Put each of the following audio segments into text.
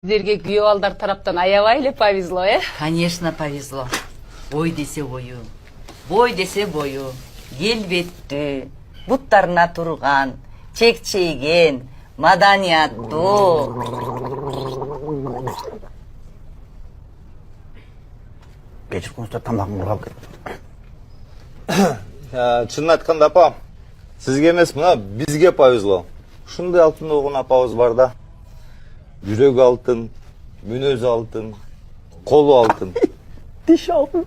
Сіздерге күйөө балдар тараптан аябай эле повезло, Конечно, повезло. Ой десе ойу, бой десе бою, келбеттүү, буттарына турган, чекчейген, маданияттуу. Кечир конустар тамагым урап кетти. Чынын айтканда апа, сизге эмес мына бизге повезло. Ушундай алтын болгон апабыз бар да. Жүрөгү алтын, мүнөзү алтын, колу алтын. Тиш алтын.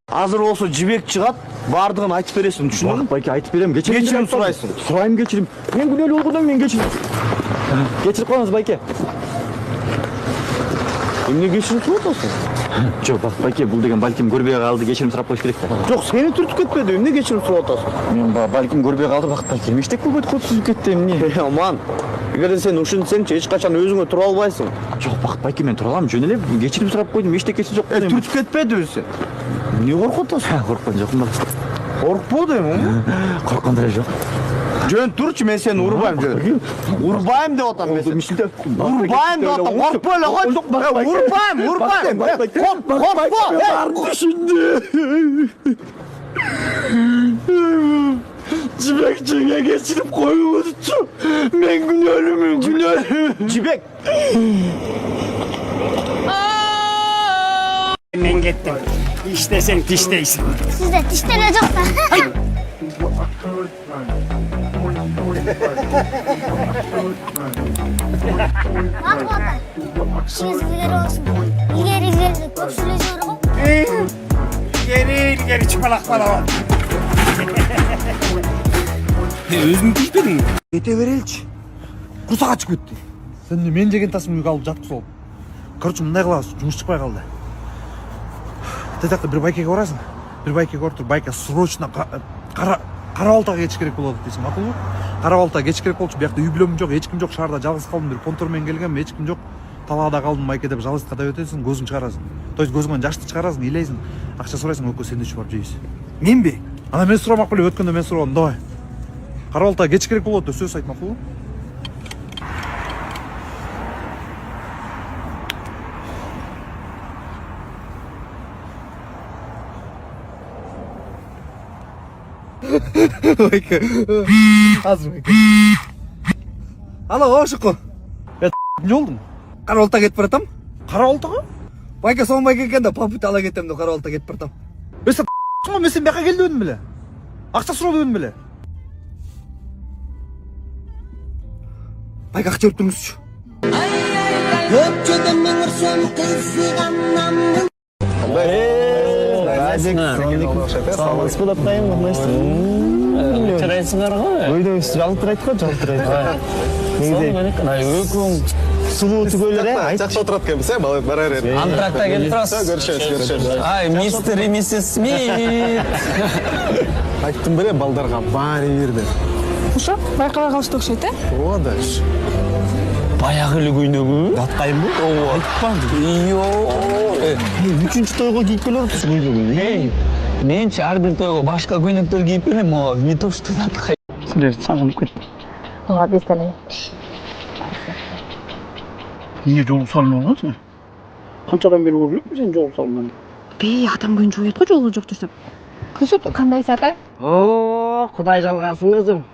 Азыр болсо жибек чыгат, бардыгын айтып бересиң, түшүндүңбү? Байке айтып берем. Кечирим сурайсың. Сурайм кечирим. Мен күнөөлүү болгондон мен кечирим. Кечирип коюңуз байке. Эмне кечирим сурап атасың? Жок, байке, бул деген балким көрбөй калды, кечирим сурап коюш керек да. Жок, сени түртүп кетпеди, эмне кечирим сурап атасың? Мен балким көрбөй калды, байке, эмнештек көп сүзүп кетти эмне? Аман. Эгерде сен ушинтсең, эч качан өзүңө тура албайсың. Жок, байке, мен тура алам, жөн эле кечирим сурап койдум, эчтекеси жок. Түртүп кетпедиби сен? Эмне коркуп атасың? Корккон жокмун. Коркподум эми? Корккондой жок. Жөн турчу, мен сени урбайм жөн. Урбайм деп атам мен сени. Урбайм деп атам, коркпой эле койчу. Урбайм. Коркпо. Жибек жеңе кечирип коюңузчу. Мен күнөөлүүмүн, күнөөлүү. Жибек. Men gittim. İştesen dişteysin. Sizde dişleri yok da. Bak baba. İşiniz ileri olsun. İleri çok sürücü mu? Geri çıplak falan. Özün düşmedin mi? Кете береличи. Курсак ачып кетти. Сен мен жеген тасым үйгө алып жатып сол. Короче, мындай кылабыз, жумуш чыкпай калды. Тетакта бир байкеге барасың. Бир байкеге барып туруп, байка срочно кара балтага кетиш керек болот дейсиң, макулбу? Кара балтага кетиш керек болчу, биякта үй бүлөм жок, эч ким жок, шаарда жалгыз калдым, бир понтор менен келгем, эч ким жок. Талаада калдым, байке деп жалгыздыкка да өтөсүң, көзүң чыгарасың. То есть көзүңөн жашты чыгарасың, ыйлайсың, акча сурайсың, өкө сен үчүп барып жейсиң. Менби? Ана мен сурамак беле, өткөндө мен сурабадым, давай. Кара балтага кетиш керек болот деп сөз айт, макулбу? Байке. Азыр байке. Алло, ошуку. Эмне болдуң? Кара балтага кетип баратам. Кара балтага? Байке, сонун байке экен да, попут ала кетем деп кара балтага кетип баратам. Сен мен сен бияка кел дебедим беле? Акча сурап дебедим беле? Байке, акча берип туруңузчу. Саламатсызбы деп атайын, Чырайсыңар ғой? Өйдөңүз жалтырайт го, жалтырайт. Өкүң Сулуу түгөлөр, Жакшы отурат экенбиз, бала бара берет. антракта келип турасыз. Көрүшөбүз. Ай, мистер и миссис Смит. Айттым беле, балдарга баары бирди. Ошо, байкабай калышты окшойт, Ооба да. Баягы эле көйнөгү. Аткайынбы? Ооба. Үчүнчү тойго кийип келип Эй, менчи ар бир тойго башка көйнөктөр кийип келем, ооба, не то что аткай. Силер сагынып кетти. Ооба, биз деле. Эмне жолуп салмаган сен? Канчадан бери көрүлөппү сен жолуп салган? Адам көйүнчө коет го жолу жок десем. Кандай сатай? О, Кудай жалгасын кызым.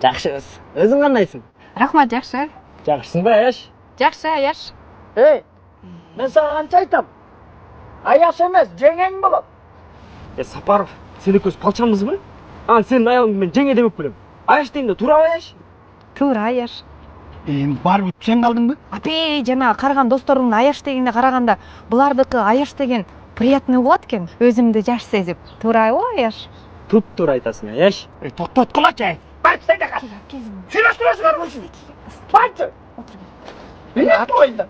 Жакшыбыз. Өзүң кандайсың? Рахмат, жакшы. Жакшысың ба, Аяш? Жакшы, Аяш. Эй, мен сага канча айтам? Аяш эмес, жеңең болот. Сапаров, сен экөөбүз палчанбызбы? Сенин аялыңды мен жеңе демеп келем. Аяш дейм да, туурабы Аяш? Туура, Аяш. Барып сен калдыңбы? Апей, жана караган досторуңдун Аяш дегенге караганда, булардыкы Аяш деген приятный болот экен, өзүмдү жаш сезип. Туурабы, Аяш? Туп-туура айтасың, Аяш. Токтот кулачы. Барчы сайдака. Сүйлөшүңөр. Барчы. Мен атпайда.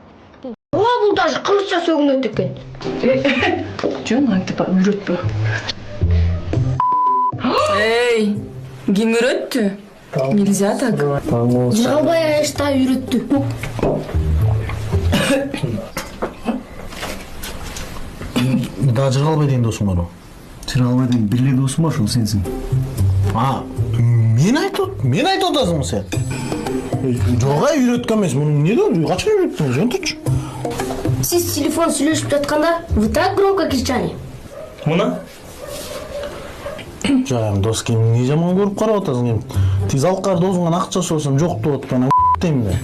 Бул даже кылыча сөгүнөт экен. Жөн айтып үйрөтпө. Эй, ким үйрөттү? Нельзя так. Жалбай Аяшта үйрөттү. Да жыгалбай деген досуң барбы? Жыгалбай деген бир эле досум бар, ошол сенсиң. Мен айтып атасыңбы сен? Жоға үйреткен емес, мұның неден? Қачан үйреттіңіз, жөн тұршы. Сіз телефон сөйлесіп жатқанда, вы так громко кричали. Мұна? Жағым, дос кемін не жаман көріп қарап атасың кем. Тез алқар досыңған ақшасы болсам жоқ тұрып атқана деймін де.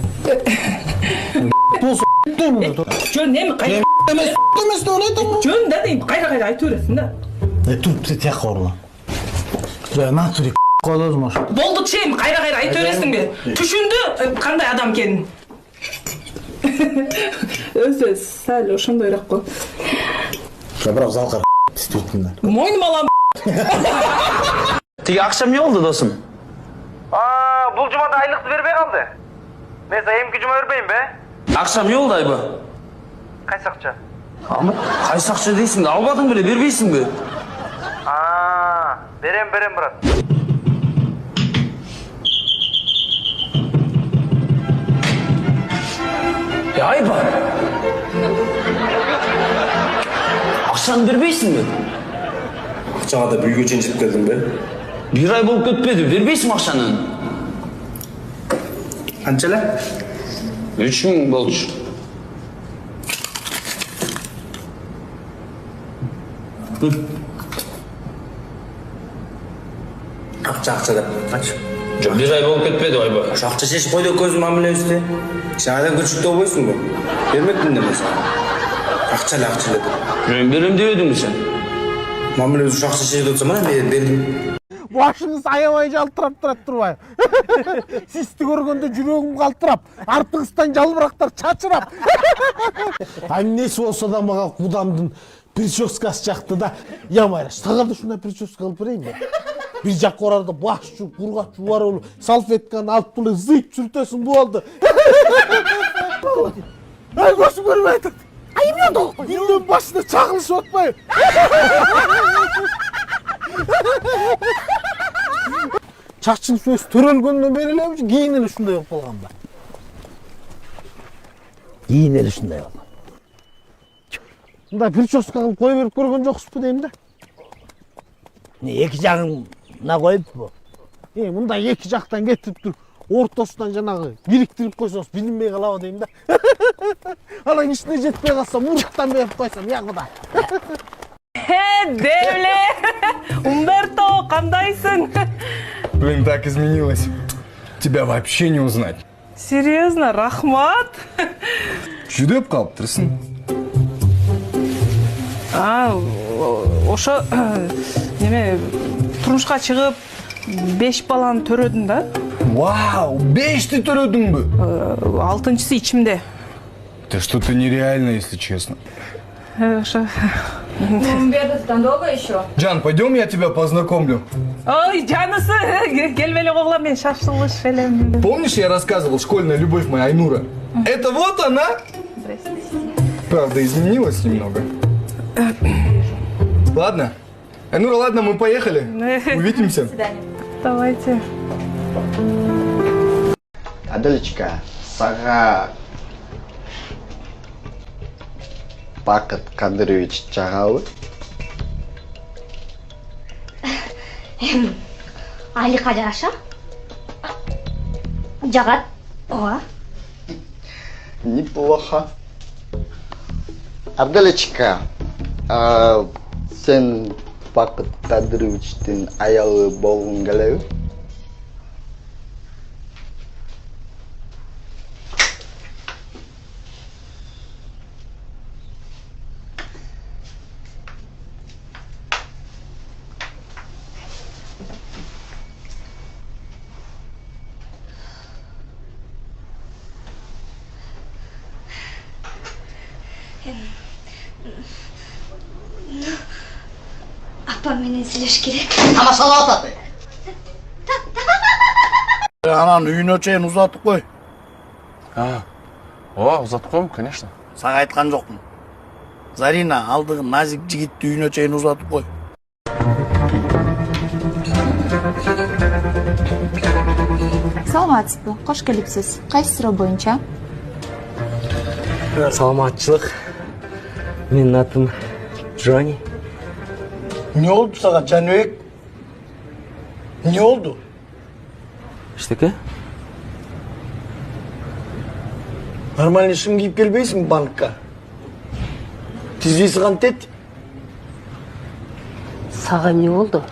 Болса деймін де. Жөн неме қайда? Емес де оны айтамын. Жөн да деймін, қайда айту бересің да. Тұрып тияққа орла. Жа, натурик қойдыз маш. Болды чейін, қайда айту бересің бе? Түшінді қандай адам екенін. Өзі сәл ошондойрақ қой. Бірақ залқар істейтін да. Мойным алам. Тегі ақшам не болды досым? Бұл жұмада айлықты бербей қалды. Мен эмки жұма бербейм бе? Ақшам не болды айба? Қайсы ақша? Қайсы ақша дейсің де, албадың біле, бербейсің бе? Берем, брат. Айба! Ақшаны бербейсің бе? Ақшаға да бүйге чейін жетіп келдің бе? Bir ay болып кетпеді, бербейсің ақшаны? Қаншала? 3000 болды. Ақша деп, қач. Жоқ, bir ay болып кетпеді айба. Ақша шешіп қойды көзім мамилемізде. Жаңадан күршікті болбойсың бе? Бермекпін деме саған. Ақшалы деп. Мен берем деп едің сен. Мамилеміз ақша шешіп отырса мына мен бердім. Башыңыз аябай жалтырап тұрат тұрбай. Сізді көргенде жүрегім қалтырап, артыңыздан жалбырақтар чачырап. Несі болса да маға құдамдың прическасы жақты да. Я майраш, сағалды шuna прическа қылып берейін бе? Bir жаққа орарда баш жуып, құрғат жуар олы, салфетканы алып тұлы зыйып сүртесін болды. Ай, көші көріп айтады. Ай, мен доқ. Үйдің басында чағылыш отпай. Чақчын сөз төрелгеннен берілеміз, кейін әлі шындай болып қалған ба? Кейін әлі шындай болған. Мұнда прическа қылып қой беріп көрген жоқсыз ба деймін да? Екі жағына қойып бұл. Мұнда екі жақтан кетіп тұр, ортасынан жаңағы біріктіріп қойсаңыз білінбей қалауы деймін да? Алаң ішіне жетпей қалса, мұжықтан беріп қойсам, яғыда. Девле! Умберто, қандайсың? Блин, так изменилась. Тебя вообще не узнать. Серьезно, рахмат? Жүдеп қалып тұрсың. Ошо неме тұрмышқа шығып 5 баланы төрөдім да. Вау, 5-ти төрөдің бі? 6-сы ичимде. Это что-то нереально, если честно. Ошо. Умберто, долго еще? Жан, пойдем я тебя познакомлю. Ой, жанысы, келбелі қоғла, мен шашылыш элем. Помнишь, я рассказывал, школьная любовь моя Айнура? Это вот она? Правда, изменилась немного. Ладно. Айнура, ладно, мы поехали. Увидимся. До свидания. Давайте. Аделечка, саға Бақыт Қадырович жағауы? Алиқа жараша? Жағат? Оға? Неплохо. Аделечка, сен Бақыт Қадыровичтің аялы болғың келеу? Апаменен сөйлеш керек. Ама салат аты. Анан үйіне чейін ұзатып қой. Ұзатып қойым, конечно. Саға айтқан жоқпын. Зарина, алдығы назик жігітті үйіне чейін ұзатып қой. Саламатсыз ба? Қош келіпсіз. Қайсы сұрау бойынша? Саламатшылық. Менің атым Джонни. Не oldu саға, Жанбек? Не oldu? Eштеке? Нормальный шым кийип келбейсиңби банкка? Тизбеси кантет? Сага эмне болду?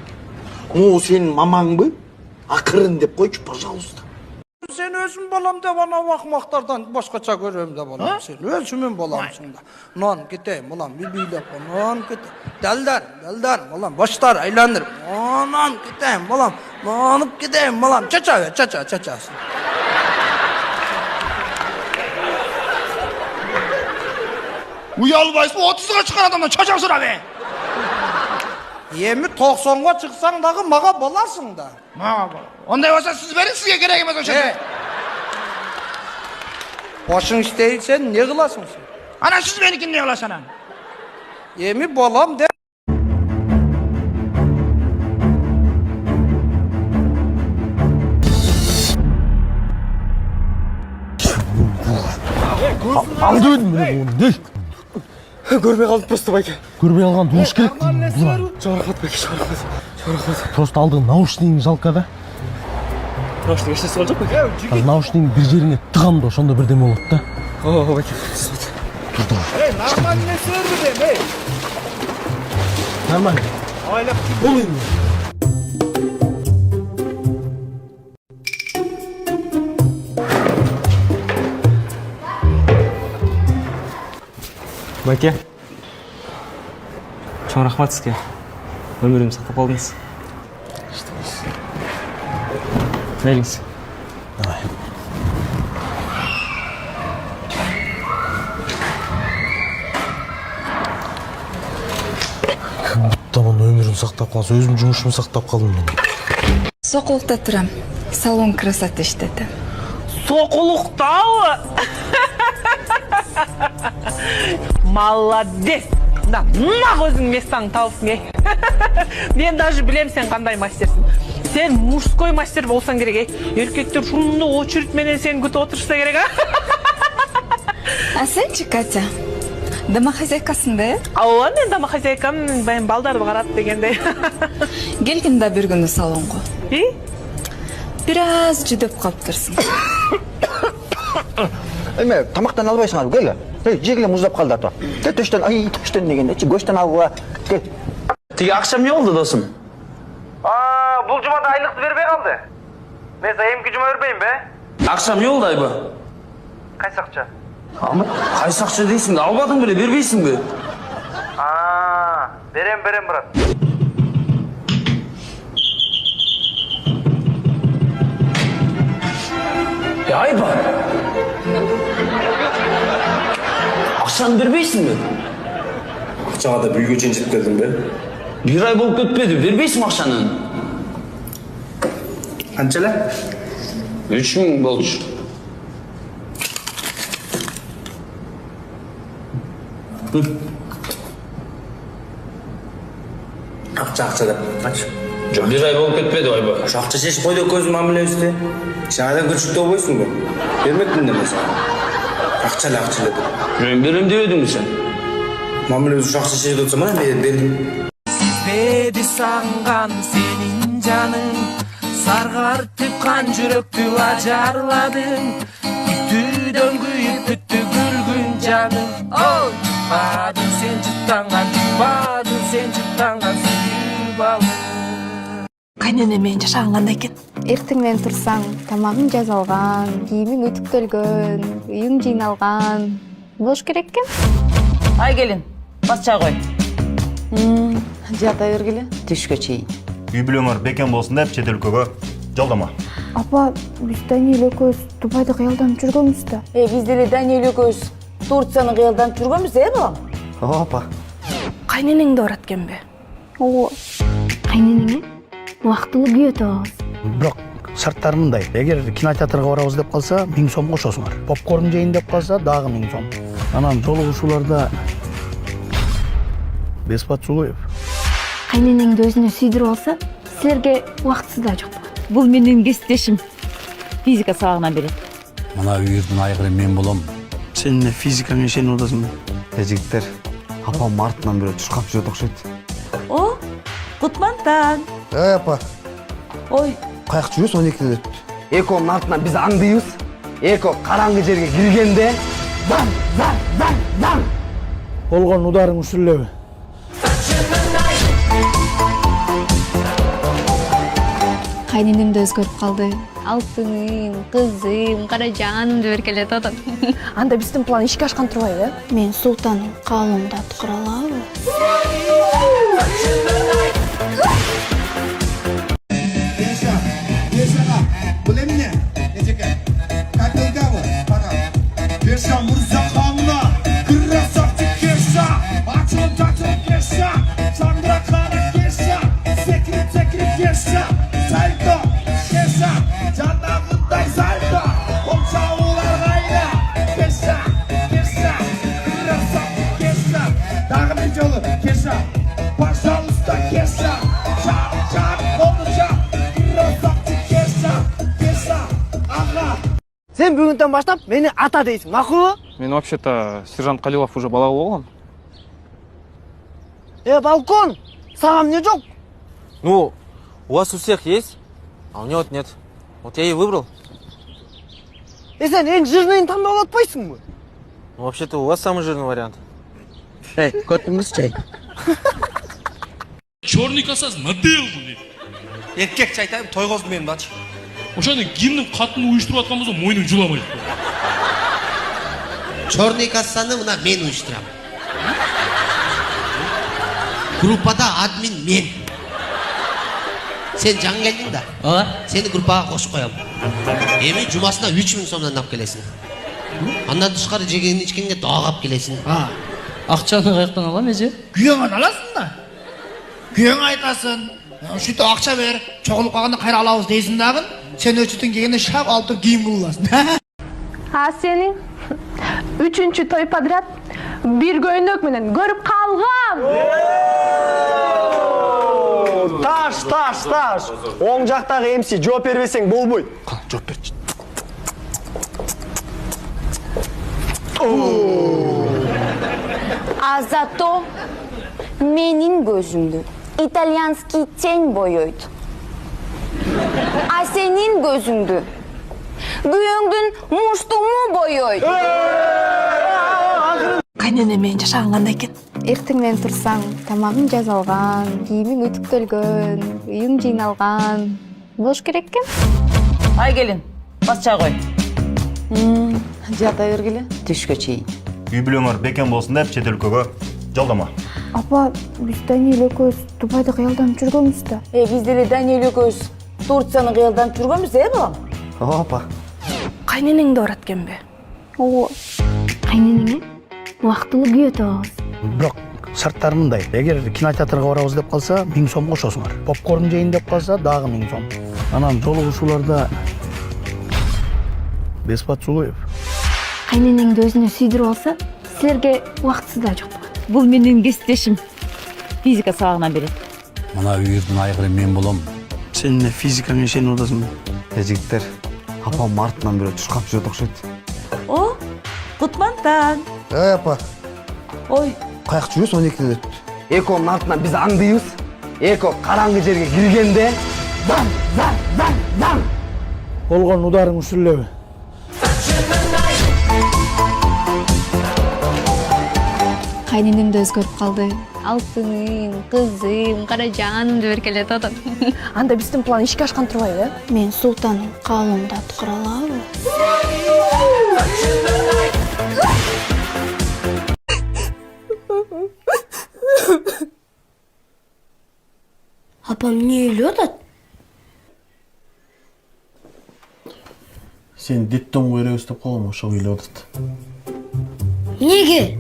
О, сенин мамаңбы? Акырын деп койчу, пожалуйста. Sen özüm balam da bana bakmaklardan başkaça görüyorum da balam. Sen özümün balamsın da. Non gideyim balam, bilbiyle non gideyim. Delder balam, başlar aylanır. Non gideyim balam, non gideyim balam. Çaça. Uyalbayсың, 30'a çıkan adamdan çaçak sıra be. Yemi 90'a çıksan dağı mağa balarsın da. Onday olsa siz verin, sizge gerek emez o şey. Başın isteyirsen ne kılasın sen? Ana siz beni ne yolasın ana? Yemi balam de. Aldı ödüm bunu değil. Görmeye kalıp postu bayke. Көрбей алған душ керек. Жарақат байке, жарақат. Просто алдың наушнигің жалко да. Наушник ешнесі болжақ байке? Ал наушнигің бір жеріңе тығам да ошондо бирдеме болот да. О, байке. Нормальный сөрбү эй. Нормально. Айлап бул эми. Байке, чоң рахмат сізге. Өмірімді сақтап қалдыңыз. Мейліңіз. Давай. Кім бұттамын өмірін сақтап қалса, өзім жұмышымды сақтап қалдым мен. Сокулукта турам. Салон красоты иштетем. Соқұлықтау! Молодец! Да, нақ өзің местаң тауыпсың, Мен даже білем сен қандай мастерсің. Сен мужской мастер болсаң керек, Еркектер шунды очередь менен сен күтіп отырса керек, А сенчи, Катя? Домохозяйкасың да, Ооба, мен домохозяйкам, баян балдарды қарат дегенде. Келгин да бир күнү салонго. Бир аз жүдөп калыптырсың. Эме, тамақтан албайсың алып, кел. Жегіле мұздап қалды ата. Төштен дегенде, көштен алуға, кел. Теге ақшам не болды, досым? Бұл жұмада айлықты бербей қалды. Мен емкі жұма бербейм бе? Ақшам не болды, айба? Қайсақша? Қайсақша дейсің, албадың біле, бербейсің бе? Берем, брат. Айба! Ақшаны бербейсің бе? Ақшаға да бүлге ченжіп келдің бе? Bir ay болып кетпеді, бербейсің ақшаны? Қаншалы? 3000 болчу. Ақша деп, қанша? Жоқ, bir ay болып кетпеді, айба. Ақша шешіп қойды көзім мамылы өсті. Жаңадан күршікті болбойсың бе? Бермектің де mesela. Ақшалы деп. Мен берем демедің сен? Мамылы өзі ақша шешіп отырса мына мен бердім. Сіздеді сағынған сенің жаның, сарғартып қан жүректі ажарладың, күтуден күйіп күтті күлгін жаның. Бадың сен жұттанған сүйіп алың. Кайненемен жашаган кандай экен? Эртеңден турсаң, тамагың жасалган, кийимиң үтүктөлгөн, үйүң жыйналган болуш керек экен. Ай келин, бас чай кой. Жата бергиле. Түшкө чейин. Үй бүлөңөр бекем болсун деп чет өлкөгө жолдома. Апа, биз Даниэль экөөбүз Дубайда кыялданып жүргөнбүз да. Биз деле Даниэль экөөбүз Турцияны кыялданып жүргөнбүз, балам? Опа. Кайненең да барат экенби? Ооба. Кайненеңе убактылуу күйөө табабыз. Бирок шарттары мындай. Эгер кинотеатрга барабыз деп калса, 1000 сом кошосуңар. Попкорн жейин деп калса, дагы 1000 сом. Анан жолугушууларда бесплат сулуев. Кайненеңди өзүнө сүйдүрүп алса, силерге убактысы да жок. Бул менин кесиптешим. Физика сабагынан берет. Мына үйүрдүн айгыры мен болом. Сен физикаңа ишенип атасың да. Жигиттер, апам артынан бирөө тушкап жүрөт окшойт. О, Кутмантан. Апа, Ой, каяк жүрөсүз 12-де өттү. Эконун артынан биз аңдыйбыз. Эко караңгы жерге киргенде Болгон ударың сүрүлөбү. Кайненем да өзгөрүп калды. Алтыным, кызым, каражаным деп эркелетип атат. Анда биздин план ишке ашкан турбайбы? Мен султанның каалымда тура алабы? Sen бүгүндөн баштап мени ата дейсиң, макулбу? Мен вообще-то сержант Калилов уже бала болгон. Балкон, сага эмне жок? Ну, у вас у всех есть, а у него нет. Вот я и выбрал. Сен эң жирныйын тандап алып атпайсыңбы? Ну, вообще-то у вас самый жирный вариант. Көтүңүз чай. Черный косас надел бұл. Эркек чайтайым, тойгоздум мен бачы. Ошаны кимдин катын уюштуруп аткан болсо мойнуң жуламайт. Черный кассаны мына мен уюштурам. Группада админ мен. Сен жаңы келдің да? Ооба. Сени группага кошуп коем. Эми жумасына 3000 сомдон алып келесиң. Андан тышкары жеген ичкенге дагы алып келесиң. Акчаны каяктан алам эже? Күйөөңөн аласың да. Күйөөңө айтасың. Ушинтип акча бер, чогулуп калганда кайра алабыз дейсиң дагы. Sen ölçütün gelene şap alıp giyim bulasın. А сенин 3-чү той подряд бир көйнөк менен көрүп калгам. Таш. Оң жақтағы MC жооп бербесең болбойт. Жооп берчи. А зато менин көзүмдү итальянский тень боёйт. А senin gözündü күйөөңдүн муштуму боёйт. Кайнене менен жашаган кандай экен? Эртең менен турсаң, тамагың жасалган, кийимиң үтүктөлгөн, үйүң жыйналган. Болуш керек экен. Ай келин, бас чай кой. Жата бергиле, түшкө чейин. Үй бүлөңөр бекем болсун деп чет өлкөгө жолдомо. Апа, биз Даниэль экөөбүз Дубайда кыялданып жүргөнбүз да. Биз деле Даниэль экөөбүз Турцияны кыялданып жүргөнбүз, балам? Опа. Кайненең да барат экенби? Ооба. Кайненеңе убактылуу күйөө табабыз. Бирок шарттар мындай. Эгер кинотеатрга барабыз деп калса, 1000 сом кошосуңар. Попкорн жейин деп калса, дагы 1000 сом. Анан жолугушууларда беспат сулуев. Кайненеңди өзүнө сүйдүрүп алса, силерге убактысы да жок болот. Бул менин кесиптешим. Физика сабагынан берет. Мына үйүрдүн айгыры мен болом. Сен эмне физикаңа ишенип атасың? Жигиттер, апам артынан бирөө тушкап жүрөт окшойт. О, Кутмантан. Апа, Ой, каяк жүрөсүз 12-де өттү. Эконун артынан биз аңдыйбыз. Эко караңгы жерге киргенде дан. Болгон ударың сүрүлөбү. Кайненем да өзгөрүп калды. Алтыным, кызым, каражаным деп эркелетип атат. Анда биздин план ишке ашкан турбайбы? Мен султанның каалымда тура алабы? Апам не үйлеп атат? Сен детдомго беребиз деп калгам, ошо үйлеп атат. Неге?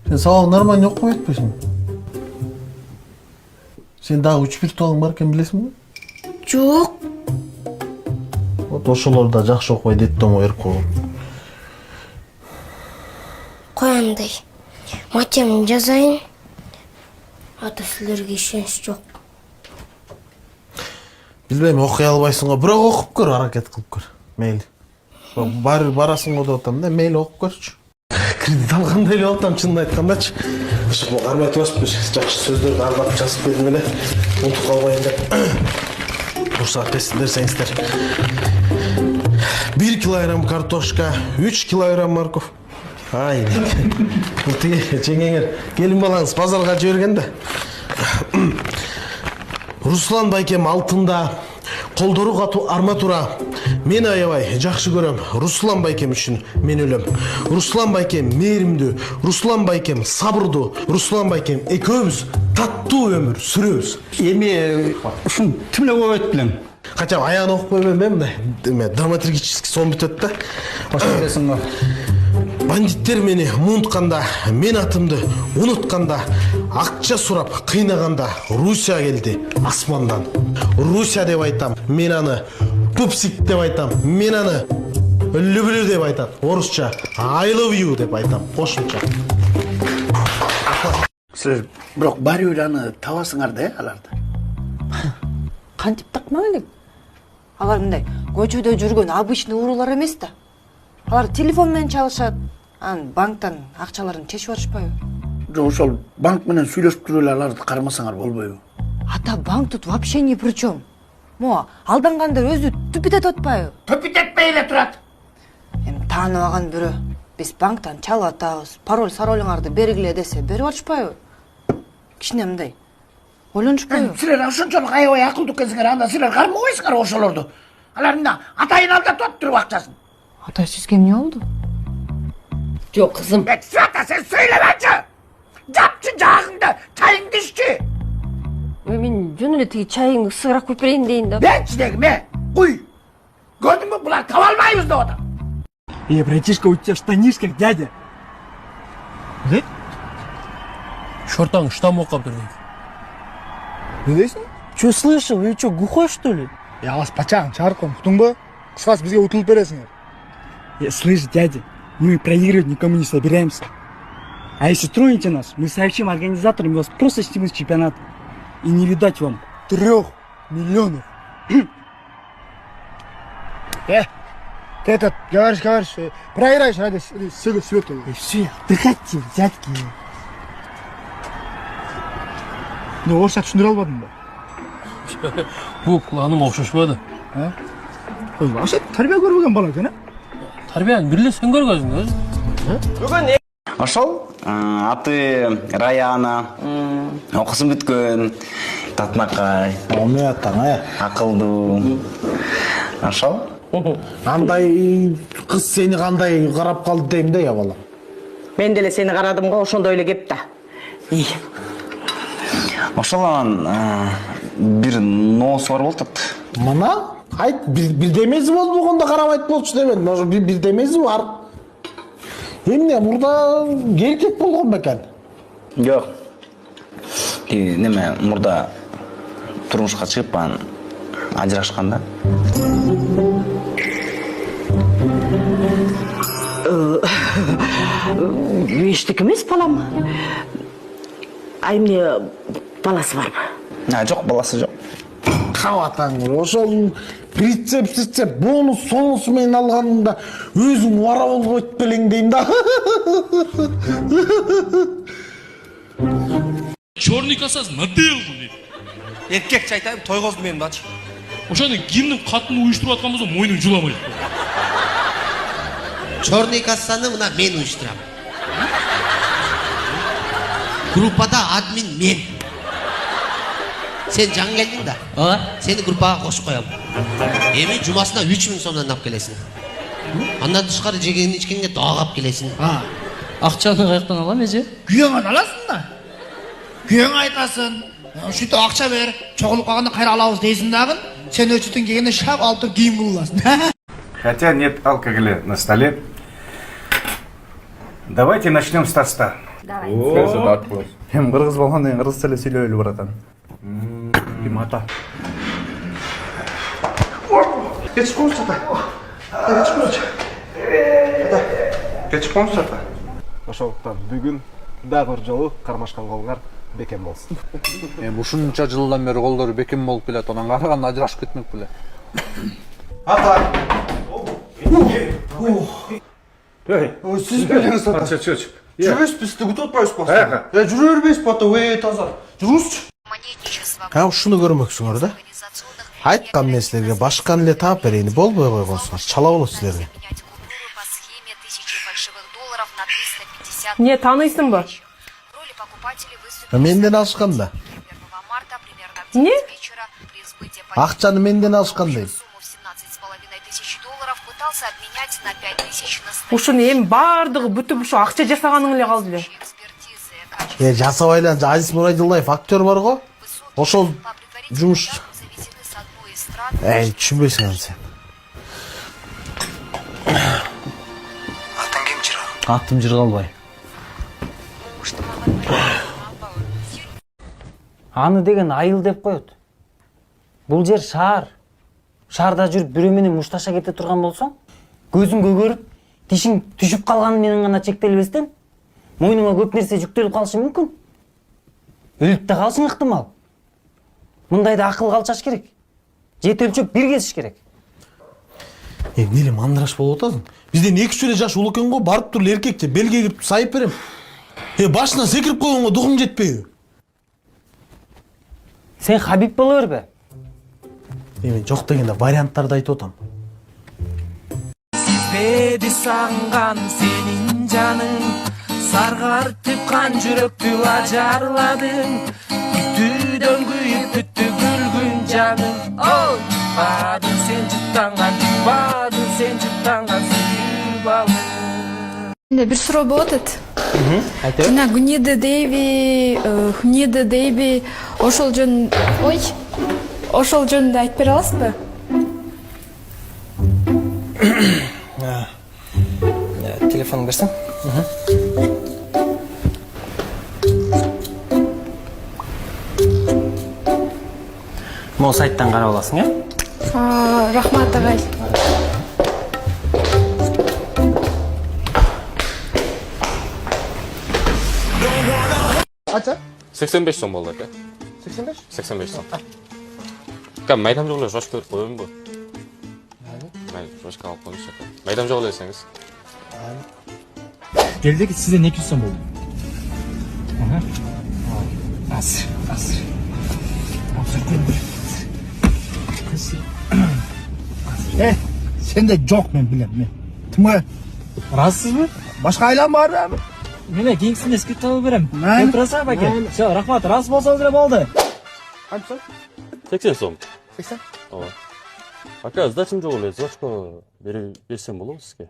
Сен сабак нормально окуп кетпейсиң? Сен дагы 3 виртуалың бар экен билесиңби? Жок. Вот ошолор да жакшы окубай детдомго берип койгон. Коямдай. Математиканы жазайын. Ата силерге ишеніш жок. Билбейм, окуй албайсың го, бирок окуп көр, аракет кылып көр. Мейли. Барасың деп атам да, мейли окуп көрчү. Кредит алгандай эле атам, чынын айткандачы. Ушул кармай турасызбы, жакшы сөздөрдү ардап жазып бердим эле. Унутуп калбайын деп. Бурсаат тест берсеңиздер. 1 килограмм картошка, 3 килограмм морковь. Ай, бул тиги жеңеңер келин балаңыз базарга жиберген да. Руслан байкем алтында, колдору катуу арматура. Мен аябай жакшы көрөм. Руслан байкем үчүн мен өлөм. Руслан байкем мээримдүү, Руслан байкем сабырдуу, Руслан байкем экөөбүз таттуу өмүр сүрөбүз. Эми ушун тим эле болбойт белем. Качан аягын окуп койбойм мындай драматургический сон бүтөт да. Башкасың го. Бандиттер мени муунтканда, мен атымды унутканда, акча сурап кыйнаганда Русия келди асмандан. Русия деп айтам, мен аны пупсик деп айтам, мен аны люблю деп айтам. Орусча I love you деп айтам. Кошумча. Силер бирок баары бир аны табасыңар да, аларды. Кантип такмак элек? Алар мындай көчөдө жүргөн обычный уруулар эмес да. Алар телефон менен чалышат. Анан банктан акчаларын чечип атышпайбы? Жок, ошол банк менен сүйлөшүп туруп эле аларды кармасаңар болбойбу? Ата банк тут вообще ни при чем. Мо алдангандар өзү түпүтет атпайбы? Түпүтетпей эле турат. Эми тааныбаган бирөө биз банктан чалып атабыз, пароль-саролуңарды бергиле десе берип атышпайбы? Кичине мындай ойлонушпайбы? Силер ошончолук аябай акылдуу экенсиңер, анда силер кармабайсыңар ошолорду. Алар мына атайын алдап туруп акчасын. Ата сизге эмне болду? Жок, кызым. Света, сен сөйлөбөчү. Жапчы жаагыңды, чайыңды иччи. Мен жөн эле тиги чайыңды ысыгыраак куюп берейин дейин да. Берчи дегиме, куй. Көрдүңбү, булар таба албайбыз деп атам. Братишка, у тебя в штанишках, дядя. Ne? Шортаң штам окап берген. Не дейсің? Че слышал? Вы что, глухой, что ли? Я вас пачаң, чарком, ұқтың Қысқасы бізге ұтылып бересіңер. Слышь, дядя, мы проигрывать никому не собираемся. А если тронете нас, мы сообщим организаторам, и вас просто снимут с чемпионата. И не видать вам 3 миллионов. Ты этот, говоришь, проиграешь ради силы света. И все, отдыхайте, взятки. Ну, орысша түсіндіре албадың ба? Бұл құлағым оқшашпады. Ой, вообще тәрбие көрмеген бала екен, Тәрбияны бірле сен көргөздің өзі. Ошол аты Раяна, окуусу бүткөн, татмакай. Оме атаң, акылдуу. Ошол? Андай кыз сени кандай карап калды дейм да, я бала. Мен деле сени карадым го, ошондой эле кеп да. Ошол бир ноосу бар болтот. Мына? Айт, бирдемеси болбогондо карабайт болчу демен. Может, бирдемеси бар. Эмне, мурда келтек болгон бекен? Жок. Неме, мурда турмушка чыгып, анан ажырашкан да. Эчтеке эмес балам. Эмне баласы барбы? Жок, баласы жок. Кабатаң, ошол прицеп, бонус сонусу менен алганымда өзүң вара болбойт белең дейм да. Черный косас надел дейді. Эркекче айтайын, тойгозду менин бачы. Ошаны кимдин катын уюштуруп аткан болсо мойнуң жуламайт. Черный кассаны мына мен уюштурам. Группада админ мен. Сен жаңы келдің да? Сені группаға қосып қоям. Эми жумасына 3000 сомдон алып келесиң. Андан тышкары жеген ичкенге доолап келесиң. Акчаны каяктан алам эже? Күйөөңөн аласың да. Күйөөңө айтасың, ушинтип акча бер, чогулуп калганда кайра алабыз дейсиң дагы. Сен өчүтүн келгенде шап алып туруп кийим кыласың. Хотя нет алкоголя на столе. Давайте начнем с тоста. Давайте. Hem кыргыз болгондон кийин кыргыз тили сүйлөйлү баратам. Мата. Geçip olsa da. Geçip olsa da. Ошондуктан бүгүн дагы бир жолу кармашкан колуңар бекем болсун. Эми ушунча жылдан бери колдору бекем болуп келет, анан караганда ажырашып кетмек беле. Ата. Siz beleniz ata. Çöç. Жүрөсүз бизди күтүп атпайсыз ба? Жүрө бербейсиз ба ата? Таза. Жүрүңүзчү. Ушуну көрмөксүңөр да. Айткан нерселерге башканы эле таап берейин, болбой койгонсуңар. Чала болот силерге. Не таанойсуңбу? Менден алышкан да. Не? Акчаны менден алышкан дейм. Ушуну эми баардыгы бүтүп ушу акча жасаганың эле калды эле. Жасабайлар, Азиз Мурадилдаев актер бар го. Ошол жумуш. Түшүнбөйсүң аны сен. Атын ким чыра? Аттым Жыргалбай. Аны деген айыл деп коет. Бул жер шаар. Шаарда жүрүп бирөө менен мушташа кете турган болсоң, көзүң көгөрүп, тишиң түшүп калганы менен гана чектелбестен, мойнуңа көп нерсе жүктөлүп калышы мүмкүн. Өлүп да калышың ыктымал. Мындайда акылга алчаш керек. Жет өлчөп бир кесиш керек. Эмне эле мандыраш болуп атасың? Бизден 2-3 эле жаш улуу экен го, барып туруп эркекче белге кирип сайып берем. Башына секирип койгонго дугуң жетпейби? Сен Хабиб боло бербе. Мен жок дегенде варианттарды айтып атам. Сезбеди сагынган сенин жаның, саргартып кан жүрөктү ажарладың. Күтүүдөн күйүп бүттү күлгүн жаның. Ой, бадың сен жыттанган сүйүп алдың. Менде бир суроо болот эт. Жана Гүниде Дейби ошол жөнүндө айтып бере аласызбы? Телефонуңду берсең? Могу сайттан карап аласың, э? Рахмат, агай. Kaça? 85 сом болды эке. 85? 85 сом. Кам майдам жок эле жошко берип коеюн бу? Май жошко алып коюңуз эке. Майдам жок эле десеңиз. Geldi ki size ne küssem oldu. Asır. Sen de çok men bilem men. Tımı. Rahatsız mı? Başka ailem var mı? Mene keyingisini eski tabi berem. Ben? Oturasana bak. Все, rahmat. Rahatsız bolsanız bile oldu. Kaç son? 80 сом. 80? Ооба. Ака, сдачам жок эле. Зочко берсем болобу сизге?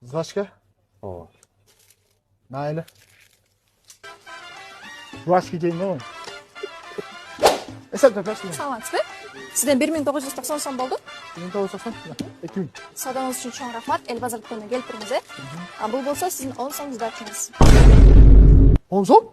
Зашка? Ооба. Naile. Rush gideyim oğlum. Esat öpersin. Саламатсызбы? Сизден 1990 сом болду. 1990? 2000. Саудаңыз үчүн чоң рахмат. Эл базар дүкөнүнө келип туруңуз, э? Бул болсо сиздин 10 сом сдачаңыз. 10 сом?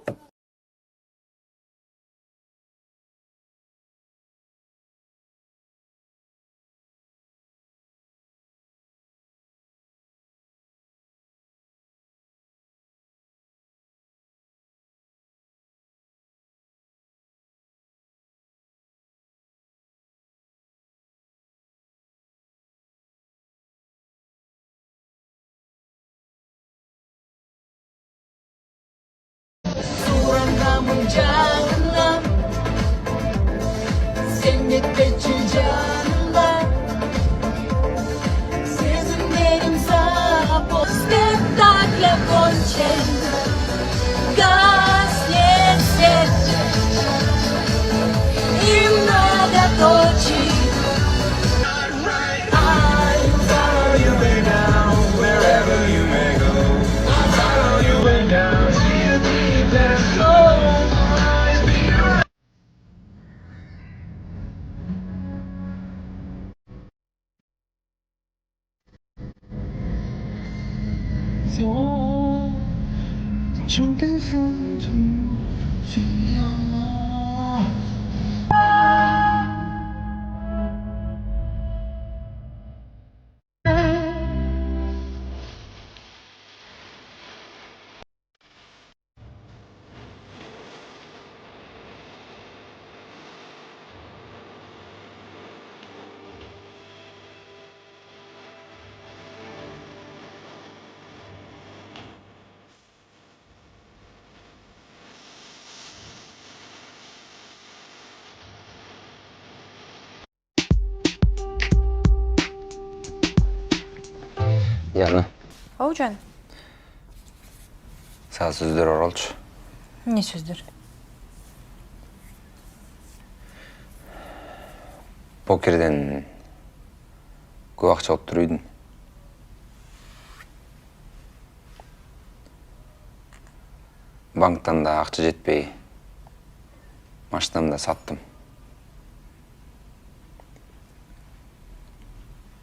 Canına Cennette canına Sizin benim sana Spektakle konçen Gaz yeter Im nada toci I'll follow you way down Wherever you may go I'll follow you way down See you deep and low Яны, Оужан. саған сөздер оралшы. Не сөздер? Покерден көп ақша алып тұр үйдің. Банктан да ақша жетпей, машинамды саттым.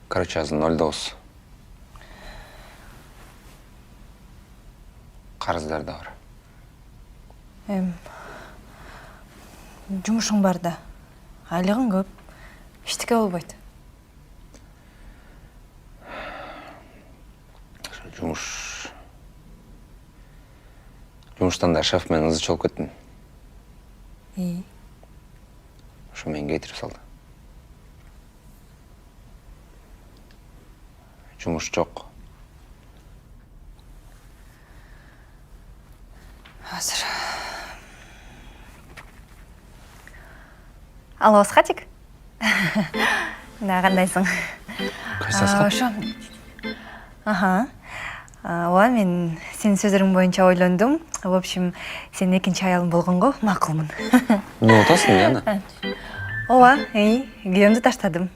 Короче, азы 0,9. Қарыздар да бар. Жұмышың бар да. Айлығың көп. Ештеңе болбайды. Жұмыштан да шефмен ызы чолып кеттім. И? Ошо мен кетіріп салды. Жұмыс жоқ. Азыр. Алло, Схатик? Да, қандайсың? Қайсасқа? Ага. Оа, мен сенің сөздерің бойынша ойландым. В общем, сен екінші аялың болған ғой, мақұлмын. Не отасың, Яна? Оа, күйеуімді таштадым.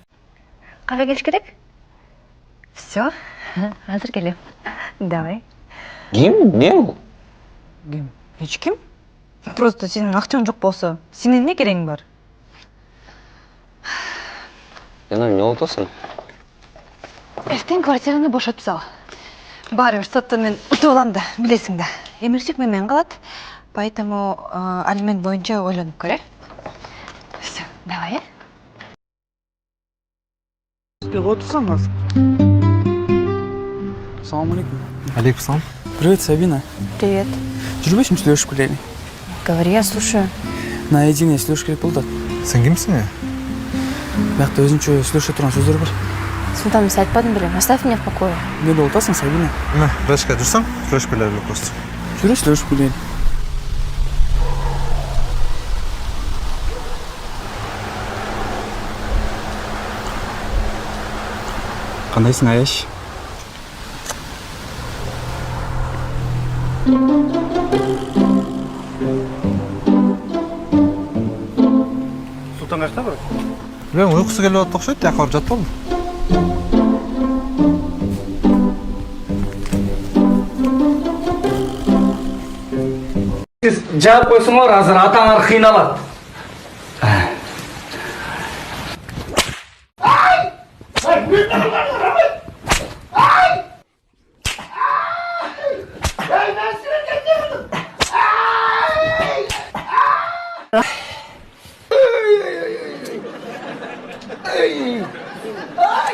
Қаға келіш керек? Все, азыр келем. Давай. Ким? Не ол? Ким? Ешкім? Просто сенің ақшаң жоқ болса, сенің не керең бар? Яна, не отасың? Ертең квартираны бошатып сал. Барып соттан мен ұтып алам да, білесің да. Емірсек менен қалады, поэтому алимент бойынша ойланып көре. Все, давай, Успел отырсың аз? Салам алейкум. Алейкум салам. Привет, Сабина. Привет. Жүрбейсің сөйлешіп көрелі? Говори, я слушаю. Наедине сөйлеш керек болды. Сен кімсің? Бақта өзінше сөйлеше тұрған сөздер бар. Султан, сен айтпадың білем, оставь меня в покое. Не болтасың, Сабина? Мә, бәшке жүрсің, сөйлешіп келелі просто. Сөйлешіп көрелі. Қандайсың, Аяш? Султан қайда бар? Білем, ұйқысы келіп отты ұқсайды, таяқ барып жатып болдым. Сіз жауап қойсыңдар, азыр атаңар қиналады.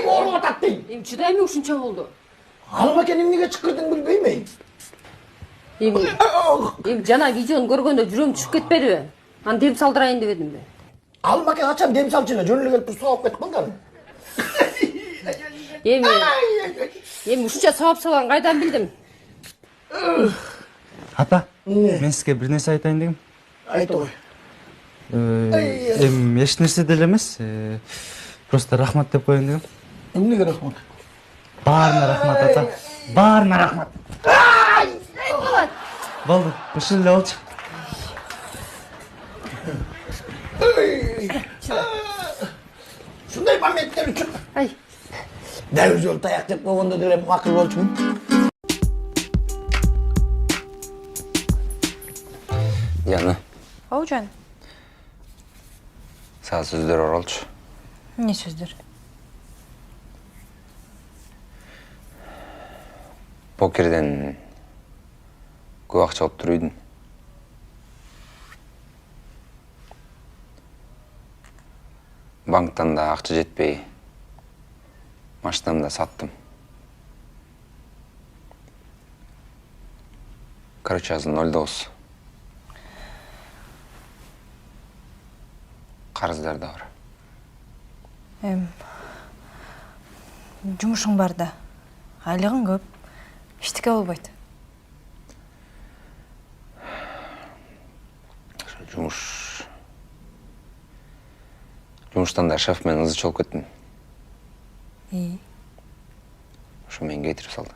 Орын атат дейм. Чыдайм ушунча болду. Алма экенин эмнеге чыкырдың билбейм. Жана видеону көргөндө жүрөм түшүп кетпедиби? Аны дем салдырайын деп едим. Алма экен качан дем салчу эле, жөн эле келип туруп алып кетип калдым. Эми ушунча сабап салганын кайдан билдим? Ата, мен сізге бір нәрсе айтайын дегем. Айт ой. Еш нәрсе деле эмес, просто рахмат деп коеюн дегем. Эмнеге рахмат? Баарына рахмат, ата. Баарына рахмат. Болду, ушул эле болчу. Шундай моменттер үчүн. Дәл жол таяк жеп койгондо деле макул болчумун. Яна, Оужан. саған сөздер оралшы. Не сөздер? Покерден көп ақша алып тұр үйдің. Банктан да ақша жетпей, машинамды саттым. Короче, азы 0,9. Қарыздар да бар. Жұмышың бар да. Айлығың көп. Ештеңе болбайды. Жұмыштан да шефмен ызы чолып кеттім. И? Ошо Ошо мени кетирип салды.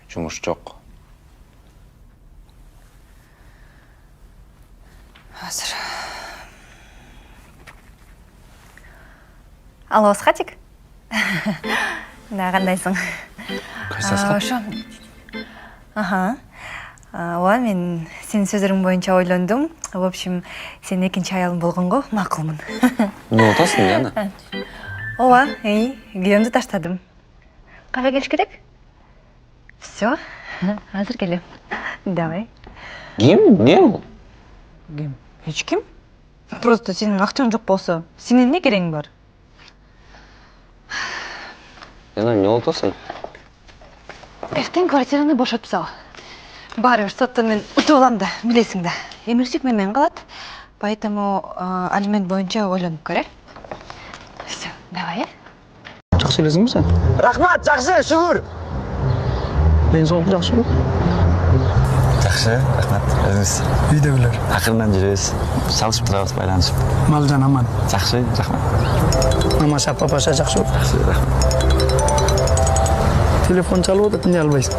Жумуш жок. Азыр. Алло, Асхатик? Да, кандайсың? Кайсы Асхат? Ошо. Аха. Ооба, мен сенин сөзүрүң боюнча ойлондум. В общем, сенин экинчи аялың болгонго макулмун. Эмне атасың, Яна? Ооба, күйөөмдү таштадым. Кайга келиш керек? Всё, азыр келем. Давай. Ким? Эмне бул? Ким? Эч ким? Просто сенин акчаң жок болсо, сенин эмне керең бар? Яна, эмне болуп атасың? Эртең квартираны бошотуп сал. Баары бир соттон мен утуп алам да, билесиң да. Эмирчик менен калат. Поэтому алимент боюнча ойлонуп көр, Всё, давай, Жакшы элесиңби сен? Рахмат, жакшы, шүгүр. Денсаулык жакшыбы? Жакшы, рахмат. Өзүңүз? Үйдөгүлөр. Акырынан жүрөбүз. Чалышып турабыз, байланышып. Малжан аман. Жакшы, рахмат. Мамаша, папаша жакшыбы? Жакшы, рахмат. Телефон чалып атат, эмне албайсың?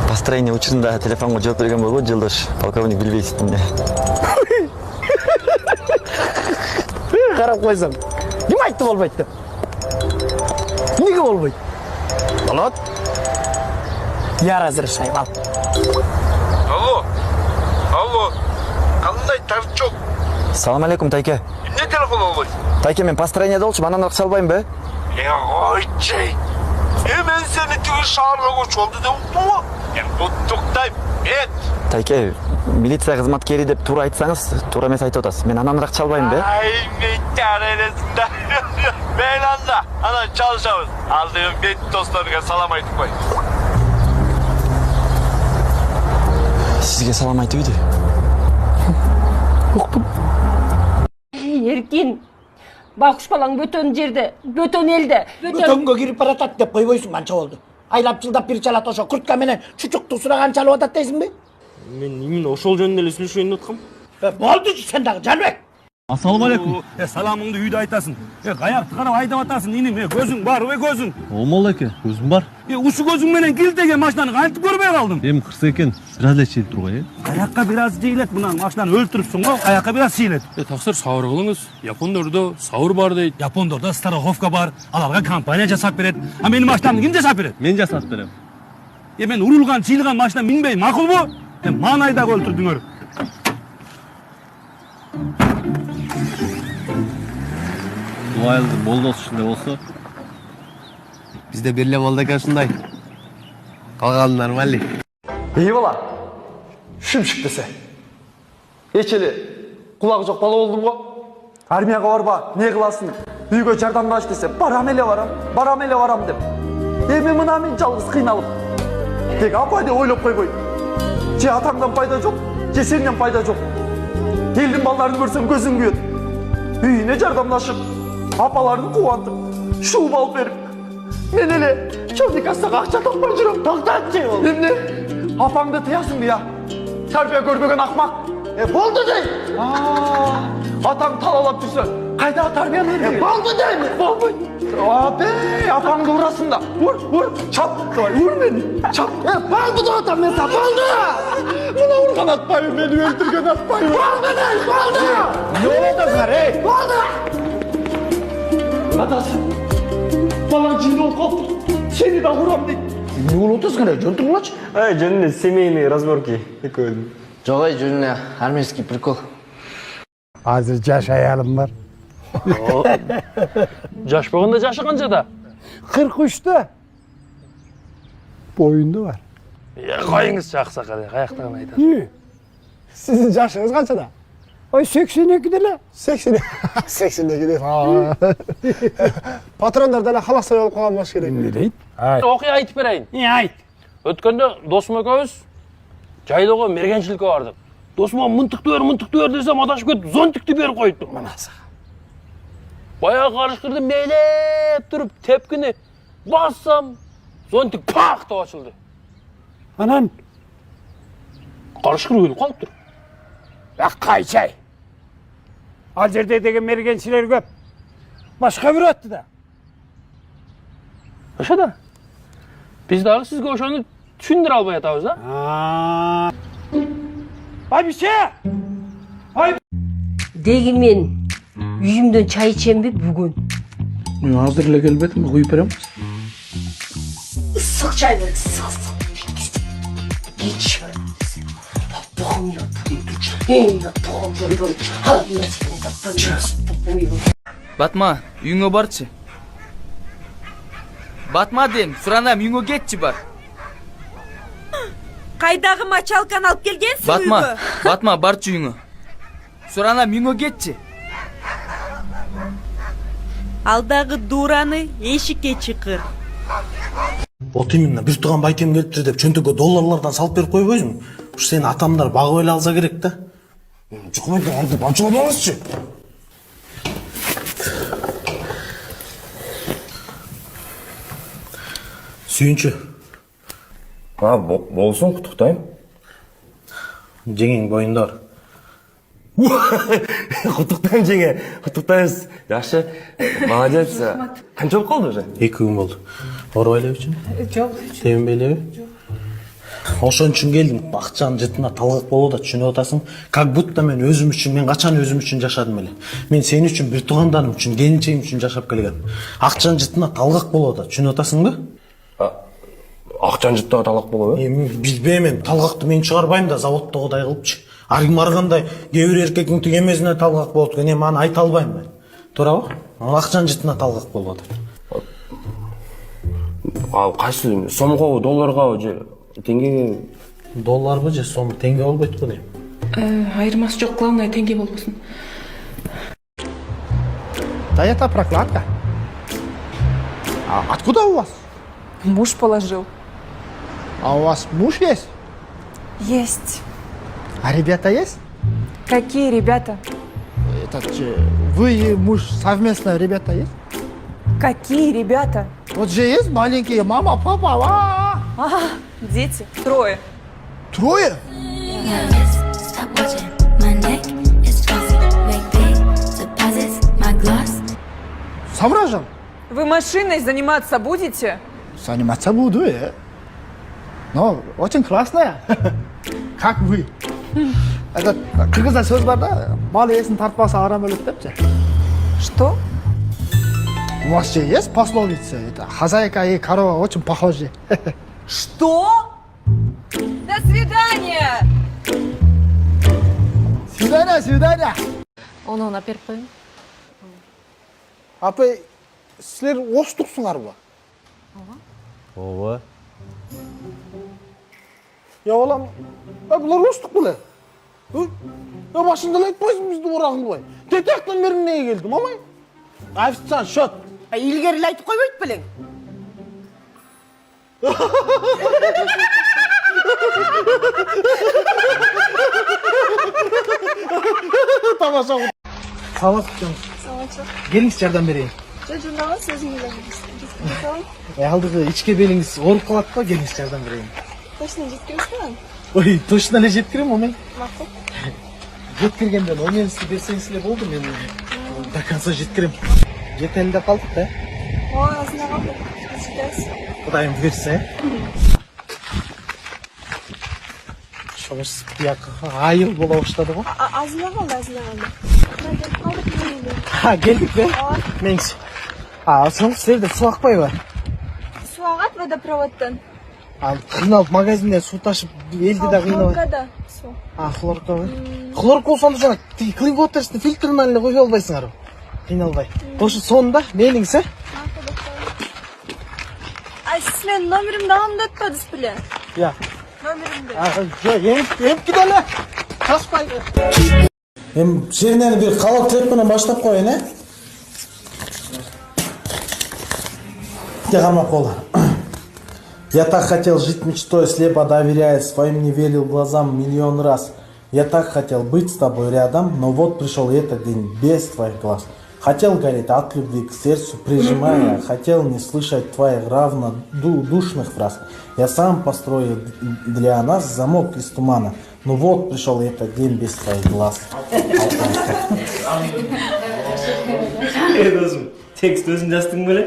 Построение учурунда телефонго жооп берген болбойт, Жылдош. Полковник билбейсиз эмне. Карап койсоң. Ким айтты болбойт деп? Эмнеге болбойт? Болот. Я разрешаю, ал. Алло, кандай тарчок? Салам алейкум, Тайке. Эмне телефон албайсың? Тайке, мен построениеде болчумун, анан акча албаймынбы? Ойчей. Мен сени тиги шаарга көчүп алды деп уктумбу? Туктайм, бет. Тайке, милиция кызматкери деп туура айтсаңыз, туура эмес айтып атасыз. Мен анан акча албаймынбы? Ай, мен жара элесиң да. Мен анда, анан чалышабыз. Алдымен бет досторго салам айтып кой. Сизге салам айтып иди. Уктум. Эркин, бакуш балаң бөтөн жерде, бөтөн элде. Бөтөнгө кирип баратат деп койбойсуң, канча болду? Айлап жылдап бир чалат ошо куртка менен чучукту сураган чалып атат дейсиңби? Мен именно ошол жөнүндө эле сүйлөшөйүн деп аткам. Болду, сен дагы Жанбек. Ассаламу алейкум. Саламыңды үйдө айтасың. Каякты карап айдап атасың, иним. Көзүң барбы, көзүң? Олмол эке, көзүм бар. Ушу көзүң менен килтеген машинаны кантип көрбөй калдың? Эми кырса экен, бир эле чейилип тургай, Каякка бир аз жейилет, мына машинаны өлтүрүпсүң го, каякка бир аз чейилет. Таксыр сабыр кылыңыз. Япондордо сабыр бар дейт. Япондордо страховка бар, аларга компания жасап берет. А менин машинамды ким жасап берет? Мен жасап берем. Мен урулган, чыйылган машина минбейм, макулбу? Маны айдап өлтүрдүңөр. Дуайлы болдос ушундай болсо. Бизде бир эле болду экен ушундай. Калганы нормальный. Эй бала, шымшык десе. Эч эле кулагы жок бала болдум го. Армияга барба, не кыласың? Үйгө жардамдаш десе, барам эле барам деп. Эми мына мен жалгыз кыйналып. Тек апа деп ойлоп койбой. Же атаңдан пайда жок, же сенден пайда жок. Элдин балдарын көрсөм көзүм күйөт. Үйүнө жардамдашып, апаларын кубантып, шууп алып берип. Мен эле чоңдик кассага акча таппай жүрөм. Токтотчу ол. Эмне? Апаңды тыясың я. Тарбия көрбөгөн акмак. Болду дей. Атаң талалап жүрсө, кайдагы тарбияны берди? Болду дейм. Болбойт. Апе, апаңды урасың да. Ур, чап. Ур мени. Чап. Болду да атам мен болду. Мына урган атпайбы, мени өлтүргөн атпайбы. Болду дей, болду. Не болуп атасыңар, эй? Болду. Атасы. Балаң жин болуп калыптыр. Сени да урам дейт. Не болуп атасыңар, жөн тургулачы? Жөн эле семейный разборки экөөдүн. Жок, жөн эле армейский прикол. Азыр жаш аялым бар. Жаш болгондо жашы канчада? 43-тө. Боюнда бар. Коюңузчу аксакал, каяктан айтасыз? Сиздин жашыңыз канчада? Ой, 82 деле. 82 деле. Патрондар деле халастай болуп калган болуш керек. Эмне дейт? Окуя айтып берейин. Айт. Өткөндө досум экөөбүз жайлоого мергенчиликке бардык. Досума мынтыкты бер десем адашып кетип, зонтикти берип коюпту. Манаса. Баягы карышкырды мейлеп туруп, тепкини бассам, зонтик пах деп ачылды. Анан карышкыр өлүп калыптыр. Кайчай. Ал жерде деген мергенчилер көп. башка бирөө айтты да. Ошо да. Биз дагы сизге ошону түшүндүрө албай атабыз да. Байбише! Деги мен үйүмдөн чай ичемби бүгүн? Мен азыр эле келбедим, куюп берем. Ысык чай бер, ысык. Кеч. Богум я Батма, үйүңө барчы. Батма дейм, суранам, үйүңө кетчи бар. Кайдагы мочалканы алып келгенсиң Батма, үйгө? Батма, барчы үйүңө. Суранам, үйүңө кетчи. Алдагы дуураны эшикке чыкыр. Вот именно, бир тууган байкем келиптир деп чөнтөгкө долларлардан салып берип койбойсуңбу? Ушу сени атамдар багып эле алса керек да. Жукмайдан антип ачыламаңызчы. Сүйүнчү. Болсун, куттуктайм. Жеңең боюндар. Куттуктайм жеңе, куттуктайбыз. Жакшы, молодец. Канча болуп калды уже? 2 күн болду. Оорубай элебичи? Жок. Тебинбей элеби? Ошон үчүн келдим. Акчанын жытына талгак болуп да, түшүнүп атасың. Как будто мен өзүм үчүн, мен качан өзүм үчүн жашадым эле. Мен сен үчүн, бир туугандарым үчүн, келинчегим үчүн жашап келгем. Акчанын жытына талгак болуп да, түшүнүп атасыңбы? Акчанын жыттыга талгак болобу? Билбейм, мен талгакты мен чыгарбайм да, заводдогудай кылыпчы. Аргим аргандай кээ бир эркектин тигемесине талгак болот экен, эми аны айта албайм мен. Туурабы? Акчанын жытына талгак болуп атат. Ал кайсы сомго, долларга же теңгеге? Долларбы же сом, теңге болбойт го дейм. Айырмасы жок, главное теңге болбосун. Да это прокладка. А откуда у вас? Муж положил. А у вас муж есть? Есть. А ребята есть? Какие ребята? Вы и муж совместно ребята есть? Какие ребята? Вот же есть маленькие, мама, папа. Дети. 3. Трое? Соображал? Вы машиной заниматься будете? Заниматься буду, но очень классная. Как вы? Это кыргызда сөз бар да, мал иесин тартпаса арам өлөт депчи. Что? У вас же есть пословица? Это хозяйка и корова очень похожи. Что? До свидания! Свидание. Onu берип коеюн. Апай, силер оштуксуңарбы? Ооба. Я балам, булар оштук беле. Башында эле айтпайсың бизди ура кылбай. Детектен бери эмнеге келдим, амай? Официант, счет. Илгери эле айтып койбойт белең? Тамаша. Саламатчы. Келиңиз жардам берейин. Жожундагы сөзүң эле. Алдыгы ичке белиңиз ооруп калат го, келиңиз жардам берейин. Точно жеткиресиңби? Ой, точно эле жеткирем, омей. Макул. Жеткиргенден 10 эле берсеңиз эле болду, мен до конца жеткирем. Жетели деп калдык да. Ой, азына калды. Кудайым буйрса. Шоңуз бияк айыл боло баштады го. Азына калды. Келдик бе? Меңиз. Соң силерде суу акпайбы? Суу агат водопроводдон. Кыйналып магазинден суу ташып элди да кыйнабайт. Хлоркада суу. Хлоркабы? Хлорка болсо жана клин вотерсти фильтрин эле кое албайсыңарбы? Кыйналбай. Ошо сонда мениңиз, Siz men nomerimni alımda etmediniz bile. Ya. Nomerimde. Emip gidelim. Kaçpay. Жеринен bir қалақ треп менен баштап коеюн, Қармақ болду. Я так хотел жить мечтой, слепо доверяя, своим не верил глазам миллион раз. Я так хотел быть с тобой рядом, но вот пришел этот день без твоих глаз. Хотел гореть от любви к сердцу, прижимая, хотел не слышать твоих равнодушных фраз. Я сам построил для нас замок из тумана, но вот пришел этот день без твоих глаз. Текст өзің жаздың беле?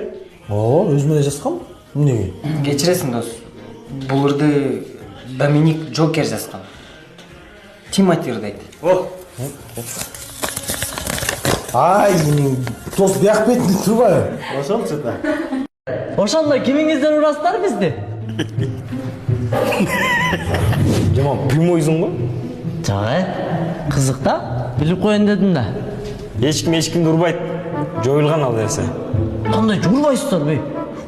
Ооба, өзүм эле жазгам. Эмнеге? Кечиресиң дос. Булурду Доминик Джокер жазган. Тимоти дейт. О. Ай, дос бияк бетинде турбайбы? Ошончу да. Ошондой кимиңиздер урасыздар бизди? Жаман прямойсуң го? Жагы, кызык да. Билип коеюн дедим да. Эчкимди урбайт. Жоюлган ал нерсе. Кандай урбайсыздар бе?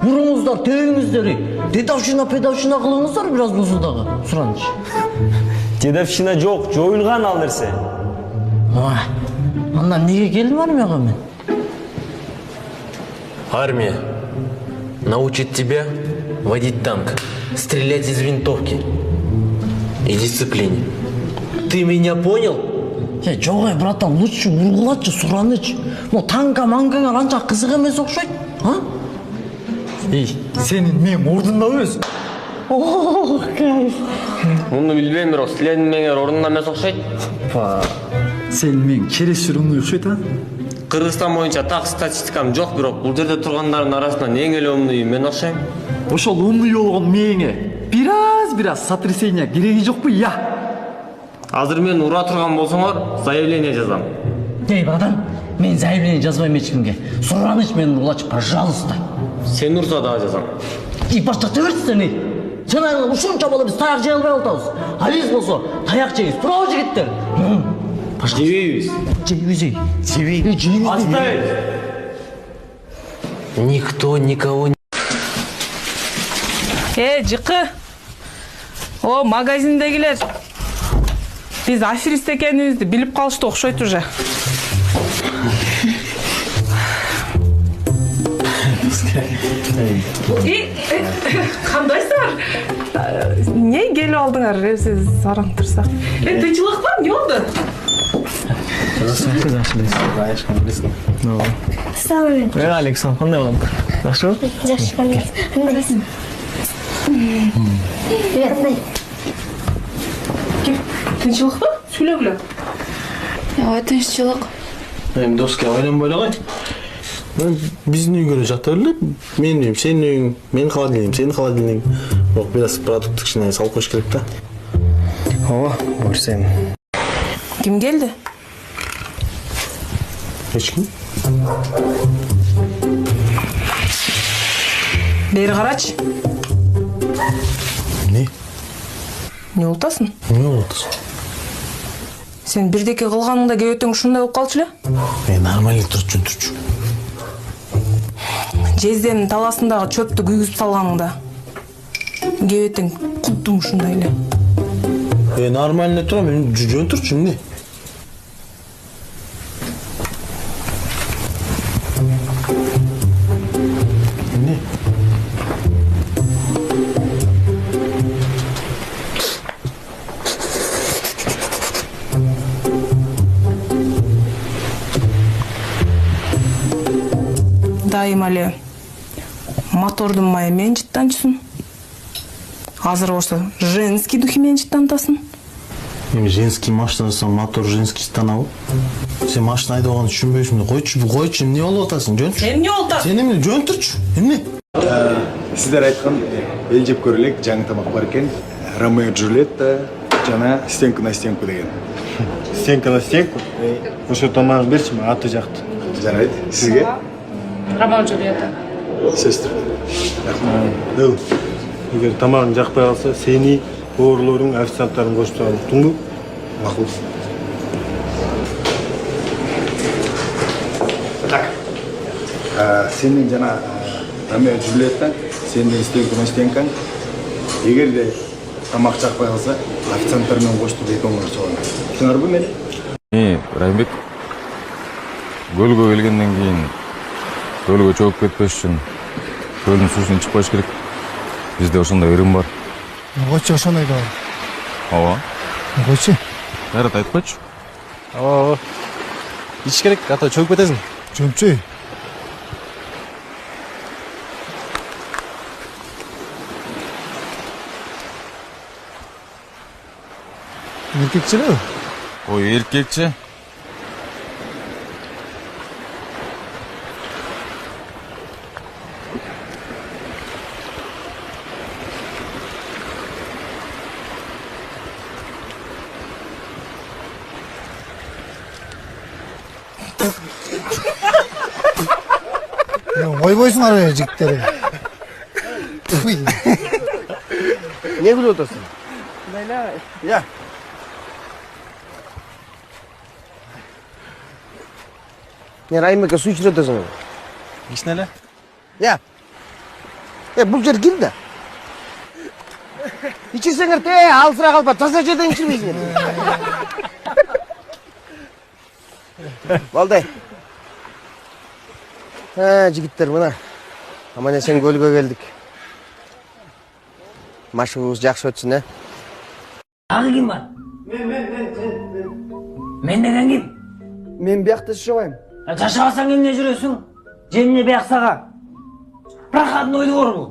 Уруңуздар, тебиңиздер. Дедовщина, педовщина кылыңыздар бир аз болсо дагы. Сураныч. Дедовщина жок, жоюлган ал нерсе. Анда эмнеге келдим армияга мен? Армия научит тебя водить танк, стрелять из винтовки и дисциплине. Ты меня понял? Жок, братан, лучше ургулачы, Сураныч. Но танка-манкаңа анча кызык эмес окшойт, а? Сенин мен ордунда эмес. О, кайф. Муну билбейм, бирок силердин меңер ордунда эмес окшойт. Сен мен керес жүрүмдү окшойт, а? Кыргызстан боюнча так статистикам жок, бирок бул жерде тургандардын арасынан эң эле умнуй мен окшойм. Ошол умный болгон мээңе бир аз сотрясение кереги жокпу, я? Азыр мен ура турган болсоңор, заявление жазам. Братан, мен заявление жазбайм эч кимге. Сураныч мени урлачы, пожалуйста. Сен урса дагы жазам. Баштата берсиңер. Сен айгы ушунча болуп биз таяк жей албай атабыз. А биз болсо таяк жейбиз. Туурабы жигиттер? Жебейбиз. Жейбиз. Жейбиз. Оставить. Никто никого не... Жыкы. О, магазиндегилер. Биз аферист экенибизди билип калышты окшойт уже. Кандайсыңар? Эмне келип алдыңар? Сиз сараң турсак. Тынчылыкпы? Эмне болду? Александр, кандай болом? Жакшыбы? Жакшы, кандайсың? Тынчылыкпы? Сүйлөгүлө. Ооба, тынччылык. Эми доска ойлонбой эле кой. Биздин үйгө эле жата эле. Менин үйүм, сенин үйүң, менин холодильнигим, сенин холодильнигиң. Бирок бир аз продукт кичине салып коюш керек да. Ооба, буюрса эми. Ким келди? Эч ким? Бери карачы. Эмне? Эмне болуп атасың? Эмне болуп атасың? Сен бирдеке кылганыңда кебетең ушундай болуп калчу эле? Нормально турчу. Жезденин таласындагы чөптү күйгүзүп салганыңда кебетең кудду ушундай эле. Нормально турам, жөн турчу эмне? Эмне? Дайыма эле мотордун майы менен жыттанчысың. Азыр болсо женский духи менен жыттантасың. Эми женский машинасы, мотор женский жыттанабы? Сен машина айдабаган түшүнбөйсүң да. Койчу, эмне болуп атасың? Жөн тур. Эмне болуп атасың? Сен эмне жөн турчу? Эмне? Сиздер айткан эл жеп көрөлүк жаңы тамак бар экен. Ромео Джульетта жана стенку на стенку деген. Стенка на стенку? Ошо тамагын берчи, мен аты жакты. Жарайт. Сизге? Ромео Джульетта. Сестер. Эл, эгер тамагың жакпай калса, сени оорлорун, официанттарын кошуп турам, уктуңбу? Макул. Так. Сенин жана Ромео Джульетта, сенин стенку на стенкаң. Эгерде тамак жакпай калса, официанттар менен коштуп экөөңөр чогон. Түшүнөрбү мени? Райымбек, көлгө келгенден кийин көлгө чөгүп кетпеш үчүн көлдүн суусун ичип коюш керек. Бизде ошондой ырым бар. Койчу, ошондой да бар. Ооба. Койчу. Кайрат айтып койчу. Ооба. Ич керек, ата чөгүп кетесиң. Жөнчөй. Эркекчилеби? Ой, эркекчи. ойбойсуңар жигиттер. Не күлүп отурсуң? Ya. Не Райымбекке суу ичирип отурсуң? Ичне эле. Я. Бул жер ким да? Ичирсеңер алысыраак алып бар, таза жерден ичирбейсиңер. Болду. Жигиттер, мына. Аман эсен көлгө келдик. Машыгыбыз жакшы өтсүн, Ағы ким бар? Мен деген ким? Мен биякта жашабайм. Жашабасаң эмне жүрөсүң? Жемне бияксага. Проходной двор бул.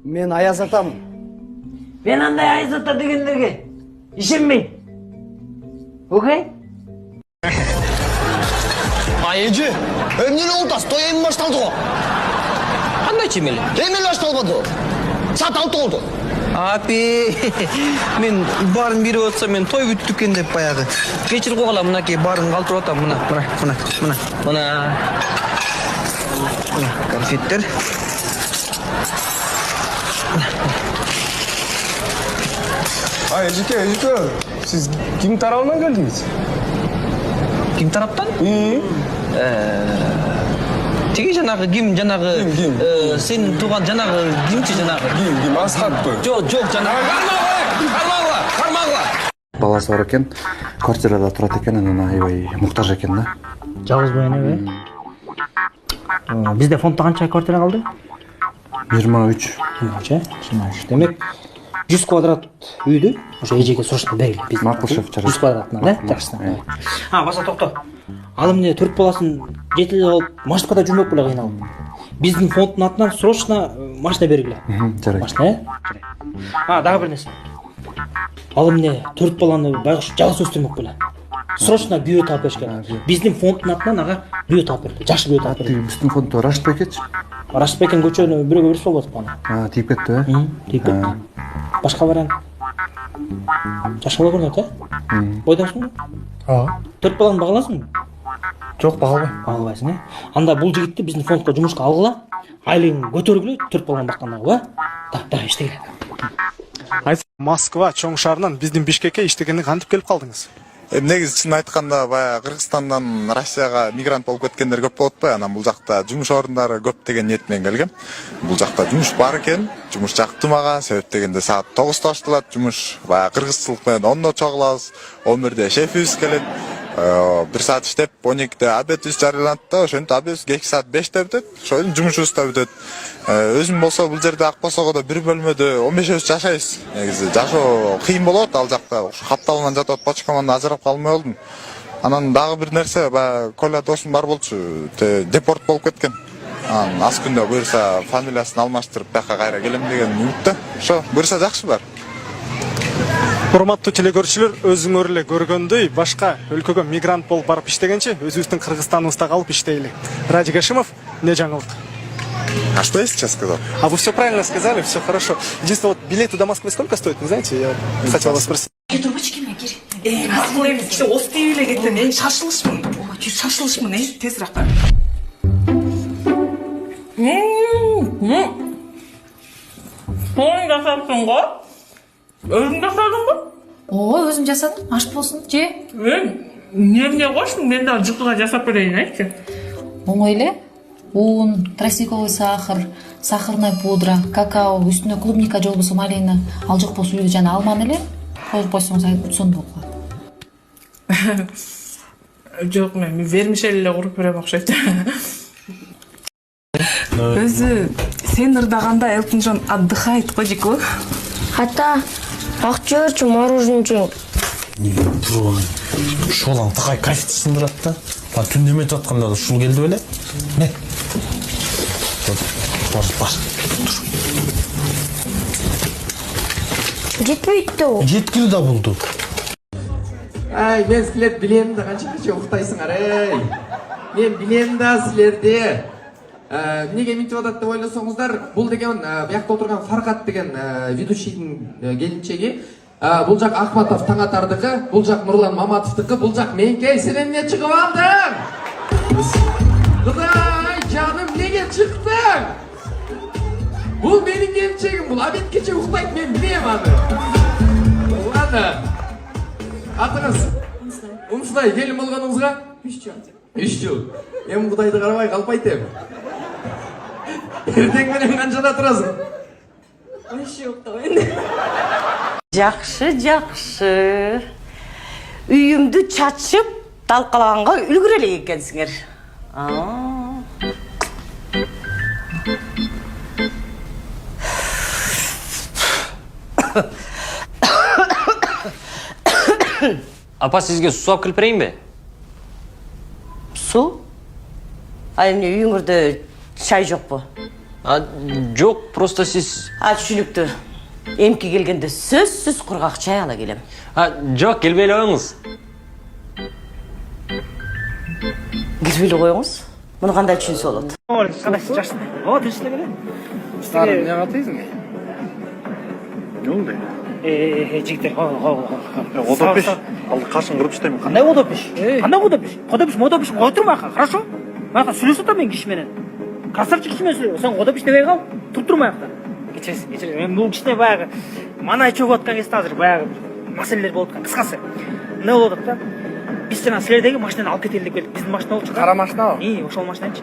Мен аяз атам. Мен андай аяз ата дегендерге ишенбейм. Окей? Эже, эмне олтас? Той эми башталды го. Кандай чемели? Эми башталбады. Саат 6 болду. Апи, мен барын беріп отса, мен той бүттік екен деп баяғы. Кешір қоғала, мынакей барын қалтырып отам, мына. Конфеттер. Эжеке, сіз ким тарабынан келдіңіз? Ким тараптан? Теге жанағы ким, жанағы сен туған жанағы кимчи жанағы? Ким, Асхатпы. Жоқ, жанағы. Қармағыла. Баласы бар екен, квартирада тұрады екен, анан аябай мұқтаж екен да. Жалғыз бойын бе? Бізде фондта қанша квартира қалды? 23. 23. Демек 100 квадрат үйді ошо эжеге срочно берели. Макушев 100 квадратына, да? Жакшы. Баса токто. Ал эмне 4 баласын жетелеп алып, машинада жүрмөк беле кыйналып. Биздин фонддун атынан срочно машина бергиле. Жарайт. Машина, дагы бир нерсе. Ал эмне 4 баланы байкуш жалгыз өстүрмөк беле. Срочно бүйөт алып бериш керек. Биздин фонддун атынан ага бүйөт алып берди. Жакшы бүйөт алып берди. Биздин фонддо Рашид Бекетчи. Рашид Бекен көчөнү бирөөгө берип болбойт баны. Тийип кетти, э? Тийип кетти. Башка вариант. Жашала көрүнөт, э? Бойдосуңбу? 4 баланы багаласыңбы? Жок, багалбайм. Багалбайсың, э? Анда бул жигитти биздин фондко жумушка алгыла, айлыгын көтөргүлө, 4 баланы баккандагы, ба? Да, иштегиле. Москва чоң шаарынан биздин Бишкекке иштегенге кантип келип калдыңыз? Негизи чын айтканда баягы Кыргызстандан Россияга мигрант болуп кеткендер көп болот го. Анан бул жакта жумуш орундары көп деген ниет менен келгем. Бул жакта жумуш бар экен, жумуш жакты мага. Себеп дегенде саат 9-то башталат жумуш. Баягы кыргызчылык менен 10-до чогулабыз. 11-де шефибиз келет. 1 саат иштеп 12-де обедибиз жарыяланат да, ошентип обедибиз кечки саат 5-те бүтөт. Ошондон жумушубуз да бүтөт. Өзүм болсо бул жерде Акбосогодо бир бөлмөдө 15 жашайбыз. Негизи жашоо кыйын болот ал жакта. Капталынан жатат, почкаман ажырап калмай болдум. Анан дагы бир нерсе, баягы Коля досум бар болчу, депорт болуп кеткен. Анан аз күндө буюрса фамилиясын алмаштырып бияка кайра келем деген үмүттө. Ошо буюрса жакшы бар. Урматтуу телекөрүүчүлөр, өзүңөр эле көргөндөй, башка өлкөгө мигрант болуп барып иштегенче, өзүбүздүн Кыргызстаныбызда калып иштейли. Радик Гашимов, не жаңылык? А что я сейчас сказал? А вы все правильно сказали, все хорошо. Единственное, вот билеты до Москвы сколько стоят, не знаете? Я хотел вас спросить. Трубочкиме кир. Асыл эмес киши ос тей эле кеттин. Шашылышмын. Шашылышмын, тезирээк бар. Тоң жасапсың го? Өзүң жасадыңбы? Ой, өзүм жасадым. Аш болсун, же. Эмне коштуң? Мен дагы жукуга жасап берейин, айтчы. Оңой эле. Un, тростниковый сахар, сахарная пудра, какао, үстүнө клубника же болбосо малина, ал жок болсо үйдө жана алманы эле коюп койсоңуз сонун болуп калат. Жок, мен вермишель эле куруп берем окшойт. Өзү сен ырдаганда Элтон Джон отдыхает го дейт го. Ата, акча берчү, мороженое жейм. Шолаң тақай кайфты сындырат да. Түн неметіп атқанда да шул келді беле. Не? Бар. Жетпейді о. Жеткілі да болды. Ай, мен сілер білемін да қанша ұқтайсыңар, ей. Мен білемін да сілерде. Неге ментіп адат деп ойласаңыздар, бұл деген бияқта отырған Фарқат деген ведущийдің келіншегі. Бұл жақ Ахматов Таңатардығы, бұл жақ Нұрлан Маматовтығы, бұл жақ менке. Сен не шығып алдың? Құдай, жаным, неге çıktın? Bu benim gerçeğim. Bu abet gece uyklayıp ben bileyim abi. Ладно. Atınız. Umsday, gelin olganыңызға? 3 жыл. 3 жыл. Мен Құдайды қарабай қалпайтем. Ертең менен қаншада тұрасың? Вообще жоқ та енді. Жақшы. Үйімді чачып, талқалағанға үлгірелек екенсіңер. Апа, сізге су алып келіп берейін бе? Су? Эмне үйүңөрдө чай жокпу? Жоқ, просто сіз... Түшүнүктүү. Эмки келгенде сөзсүз кургак чай ала келем. Жоқ, келбейле коюңуз. Келбейле коюңуз? Муну кандай түшүнсө болот? Кандайсың, жакшысың? Тынчтык эле. Старым, эмне кылтыйсың? Не болду? Жигиттер, Одопиш. Алды кашын кырып иштейм. Кандай одопиш? Модопиш кой турма, хорошо? Мага сүйлөшүп атам мен киши менен. Красавчик киши менен сүйлөп. Сен одопиш дебей кал. Туруп турма аякта. Кечиресиң. Мен бул кичине баягы манай чөгүп аткан кезде азыр баягы маселелер болуп аткан. Кыскасы. Эмне болуп атат да? Биз жана силердеги машинаны алып кетели деп келдик. Биздин машина болчу. Кара машина. Ошол машинанчы.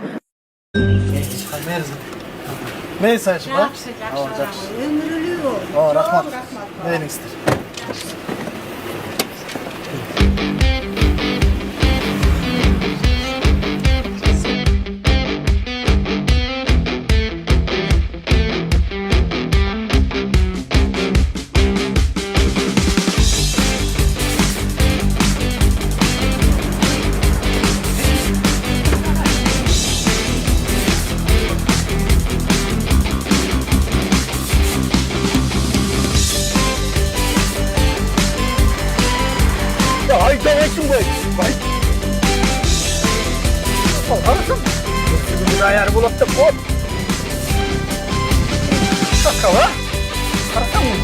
Мен сайчы ба? Жакшы. Өмүрүлүү. Рахмат. Бериңиздер. Aytamaysın bu. Arasın. Sürgünün ayarı bulup da hop. Kakava. Arasın mı?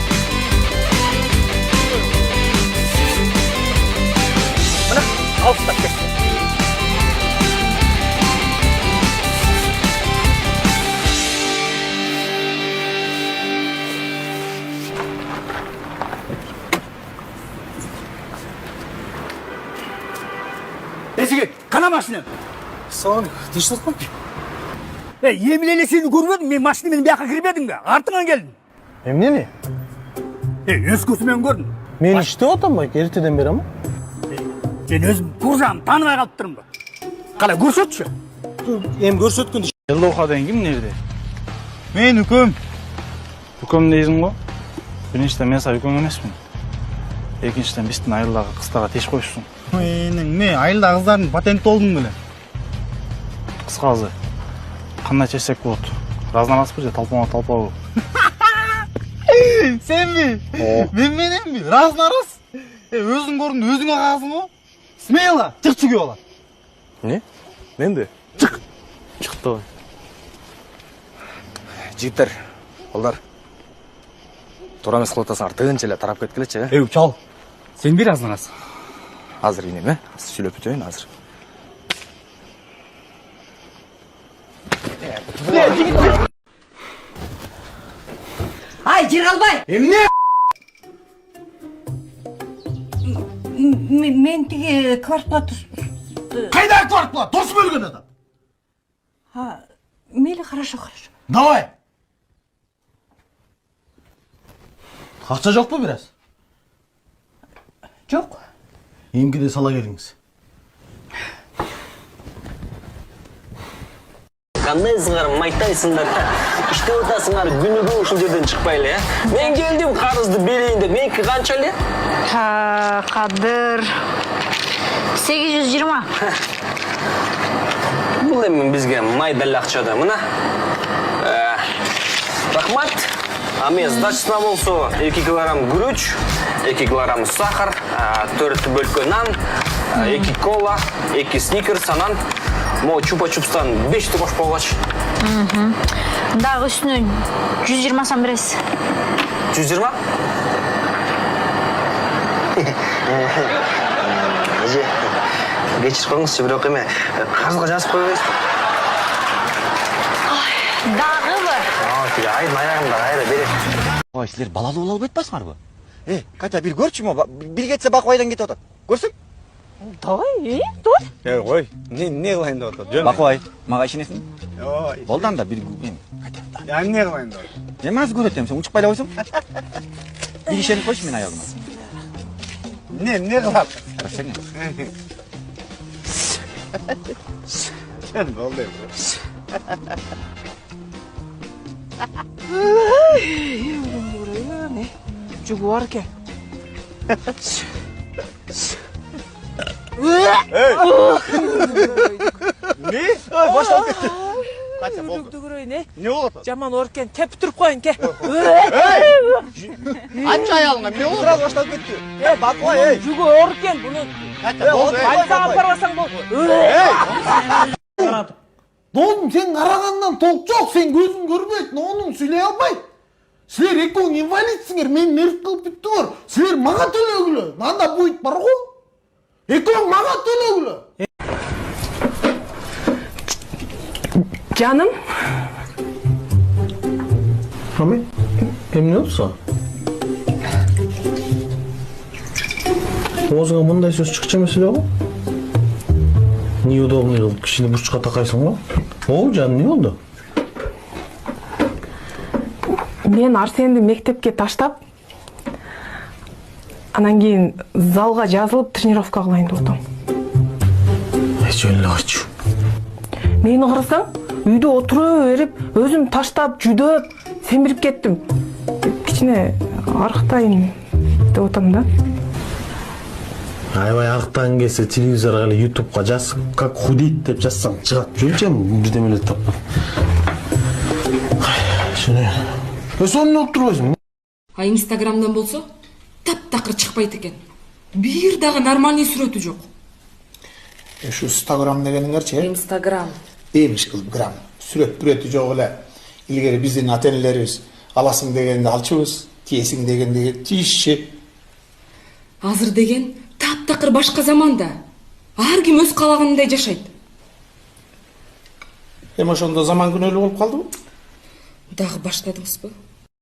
Bana al takip. Esige, kana машина. Sağ ol. Тынчтык mı? Емін эле сени көрбөдүм, мен машина менен бияка кирбедим да. Артыңан келдим. Эмнени? Өз көзүмөн көрдүм. Мен иштеп атам ба? Эртеден бери ама. Сен өзүм туржам, тааныбай калыптырмын ба. Калай көрсөтчү. Эми көрсөткөндө. Элдоха деген ким нерде? Мен үкөм. Үкөм дейсиң го? Биринчиден мен сага үкөм эмесмин. Экинчиден биздин айылдагы кыздарга теш коюшсуң. Мен айылда кыздардын патенти болдум беле. Кыскасы, кандай чечсек болот? Разнорасбы же талпама-талпабы? Сенби? Мен мененби? Разнорас? Өзүң көрдүң, өзүңө кагасың го? Смело, чык чыгып алат. Не? Менде? Чык. Чыкты. Жигиттер, балдар. Туура эмес кылып атасыңар, тыгынча эле тарап кеткилечи, Эй, чал. Сен бир разнорас. Азыр инем, сүйлөп бүтөйүн азыр. Ай, жер калбай. Эмне? Мен тиги квартплата. Кайда квартплата? Досум өлгөн адам. Мейли, хорошо. Давай. Акча жокпу бираз? Жок. Эмкиде сала келиңиз. Кандайсыңар, майтайсыңдар. Иштеп атасыңар, күнүгө ушул жерден чыкпай эле, Мен келдим карызды берейин деп. Меники канча эле? Кадыр 820. Бул эми бизге майдаль акча да. Мына. Рахмат. А мен сдачасына болсо 2 килограмм күрүч, 2 килограмм сахар, 4 бөлкө нан, 2 кола, 2 сникерс, анан мо чупа-чупстан 5 кош болгоч. Дагы үстүнөн 120 сом бересиз. 120? Эже, кечирип коюңузчу, бирок эме карызга жазып койбойсузбу? Дагыбы. Айдын аяғымда қайда бере. Ой, сілер балалы бола албай атпасыңар бу? Катя, бир көрчү мо, бир кетсе Бакубайдан кетип атат. Көрсөң? Давай, тур. Ой, не кылайын деп атат. Бакубай, мага ишенесиң? Ой. Болды анда бир Катя. Не кылайын деп атат. Эмас көрөт сен учукпай эле койсуң? Бир ишенип койчу мен аягыма. Не кылат? Сен. Sen boldu. Ne? Jugu var ki. Ne? Başladı gitti. Kaçsa boldu. Ne? Ne oldu? Jaman orken tepip turup koyun ke. Aç ayağına. Ne oldu? Sıra başladı gitti. Bak o Jugu orken bunu. Kaçsa boldu. Baysa aparmasan bol. Oğlum sen aragandan толк жоқ, sen gözün görmейт, onun söyley albayt. Силер экөөң инвалидсиңер, мен нерв кылып бүттүңөр. Силер мага төлөгүлө. Манда буйт бар го. Экөөң мага төлөгүлө. Canım. Rami, эмне болсо? Оозуңа мындай сөз чыкчу эмес эле го? Неудобный кылып кишини бурчка такайсың го? О, жаным, не болду? Мен Арсенди мектепке таштап, анан кийин залга жазылып тренировка кылайын деп атам. Жөн эле койчу. Мени карасаң, үйдө отура берип, өзүм таштап, жүдөп, семирип кеттим. Кичине арыктайын деп атам да. Аябай арыктагың келсе телевизорго эле ютубка жаз, как худеть деп жазсаң чыгат. Жүрчүм бирдемелер таппам. Шуну. Сонун отурбайсың. А инстаграмдан болсо таптакыр чыкпайт экен. Бир дагы нормальный сүрөтү жок. Şu Instagram degeniңерчи? Instagram. Эмиш кылып грамм. Сүрөт-бүрөтү жок эле. Илгери биздин ата-энелерибиз аласың дегенде алчубуз, тиесиң дегенде тиишчи. Азыр деген таптакыр башка заманда. Ар ким өз каалагандай жашайт. Эми ошондо заман күнөөлүү болуп калдыбы? Дагы баштадыңызбы?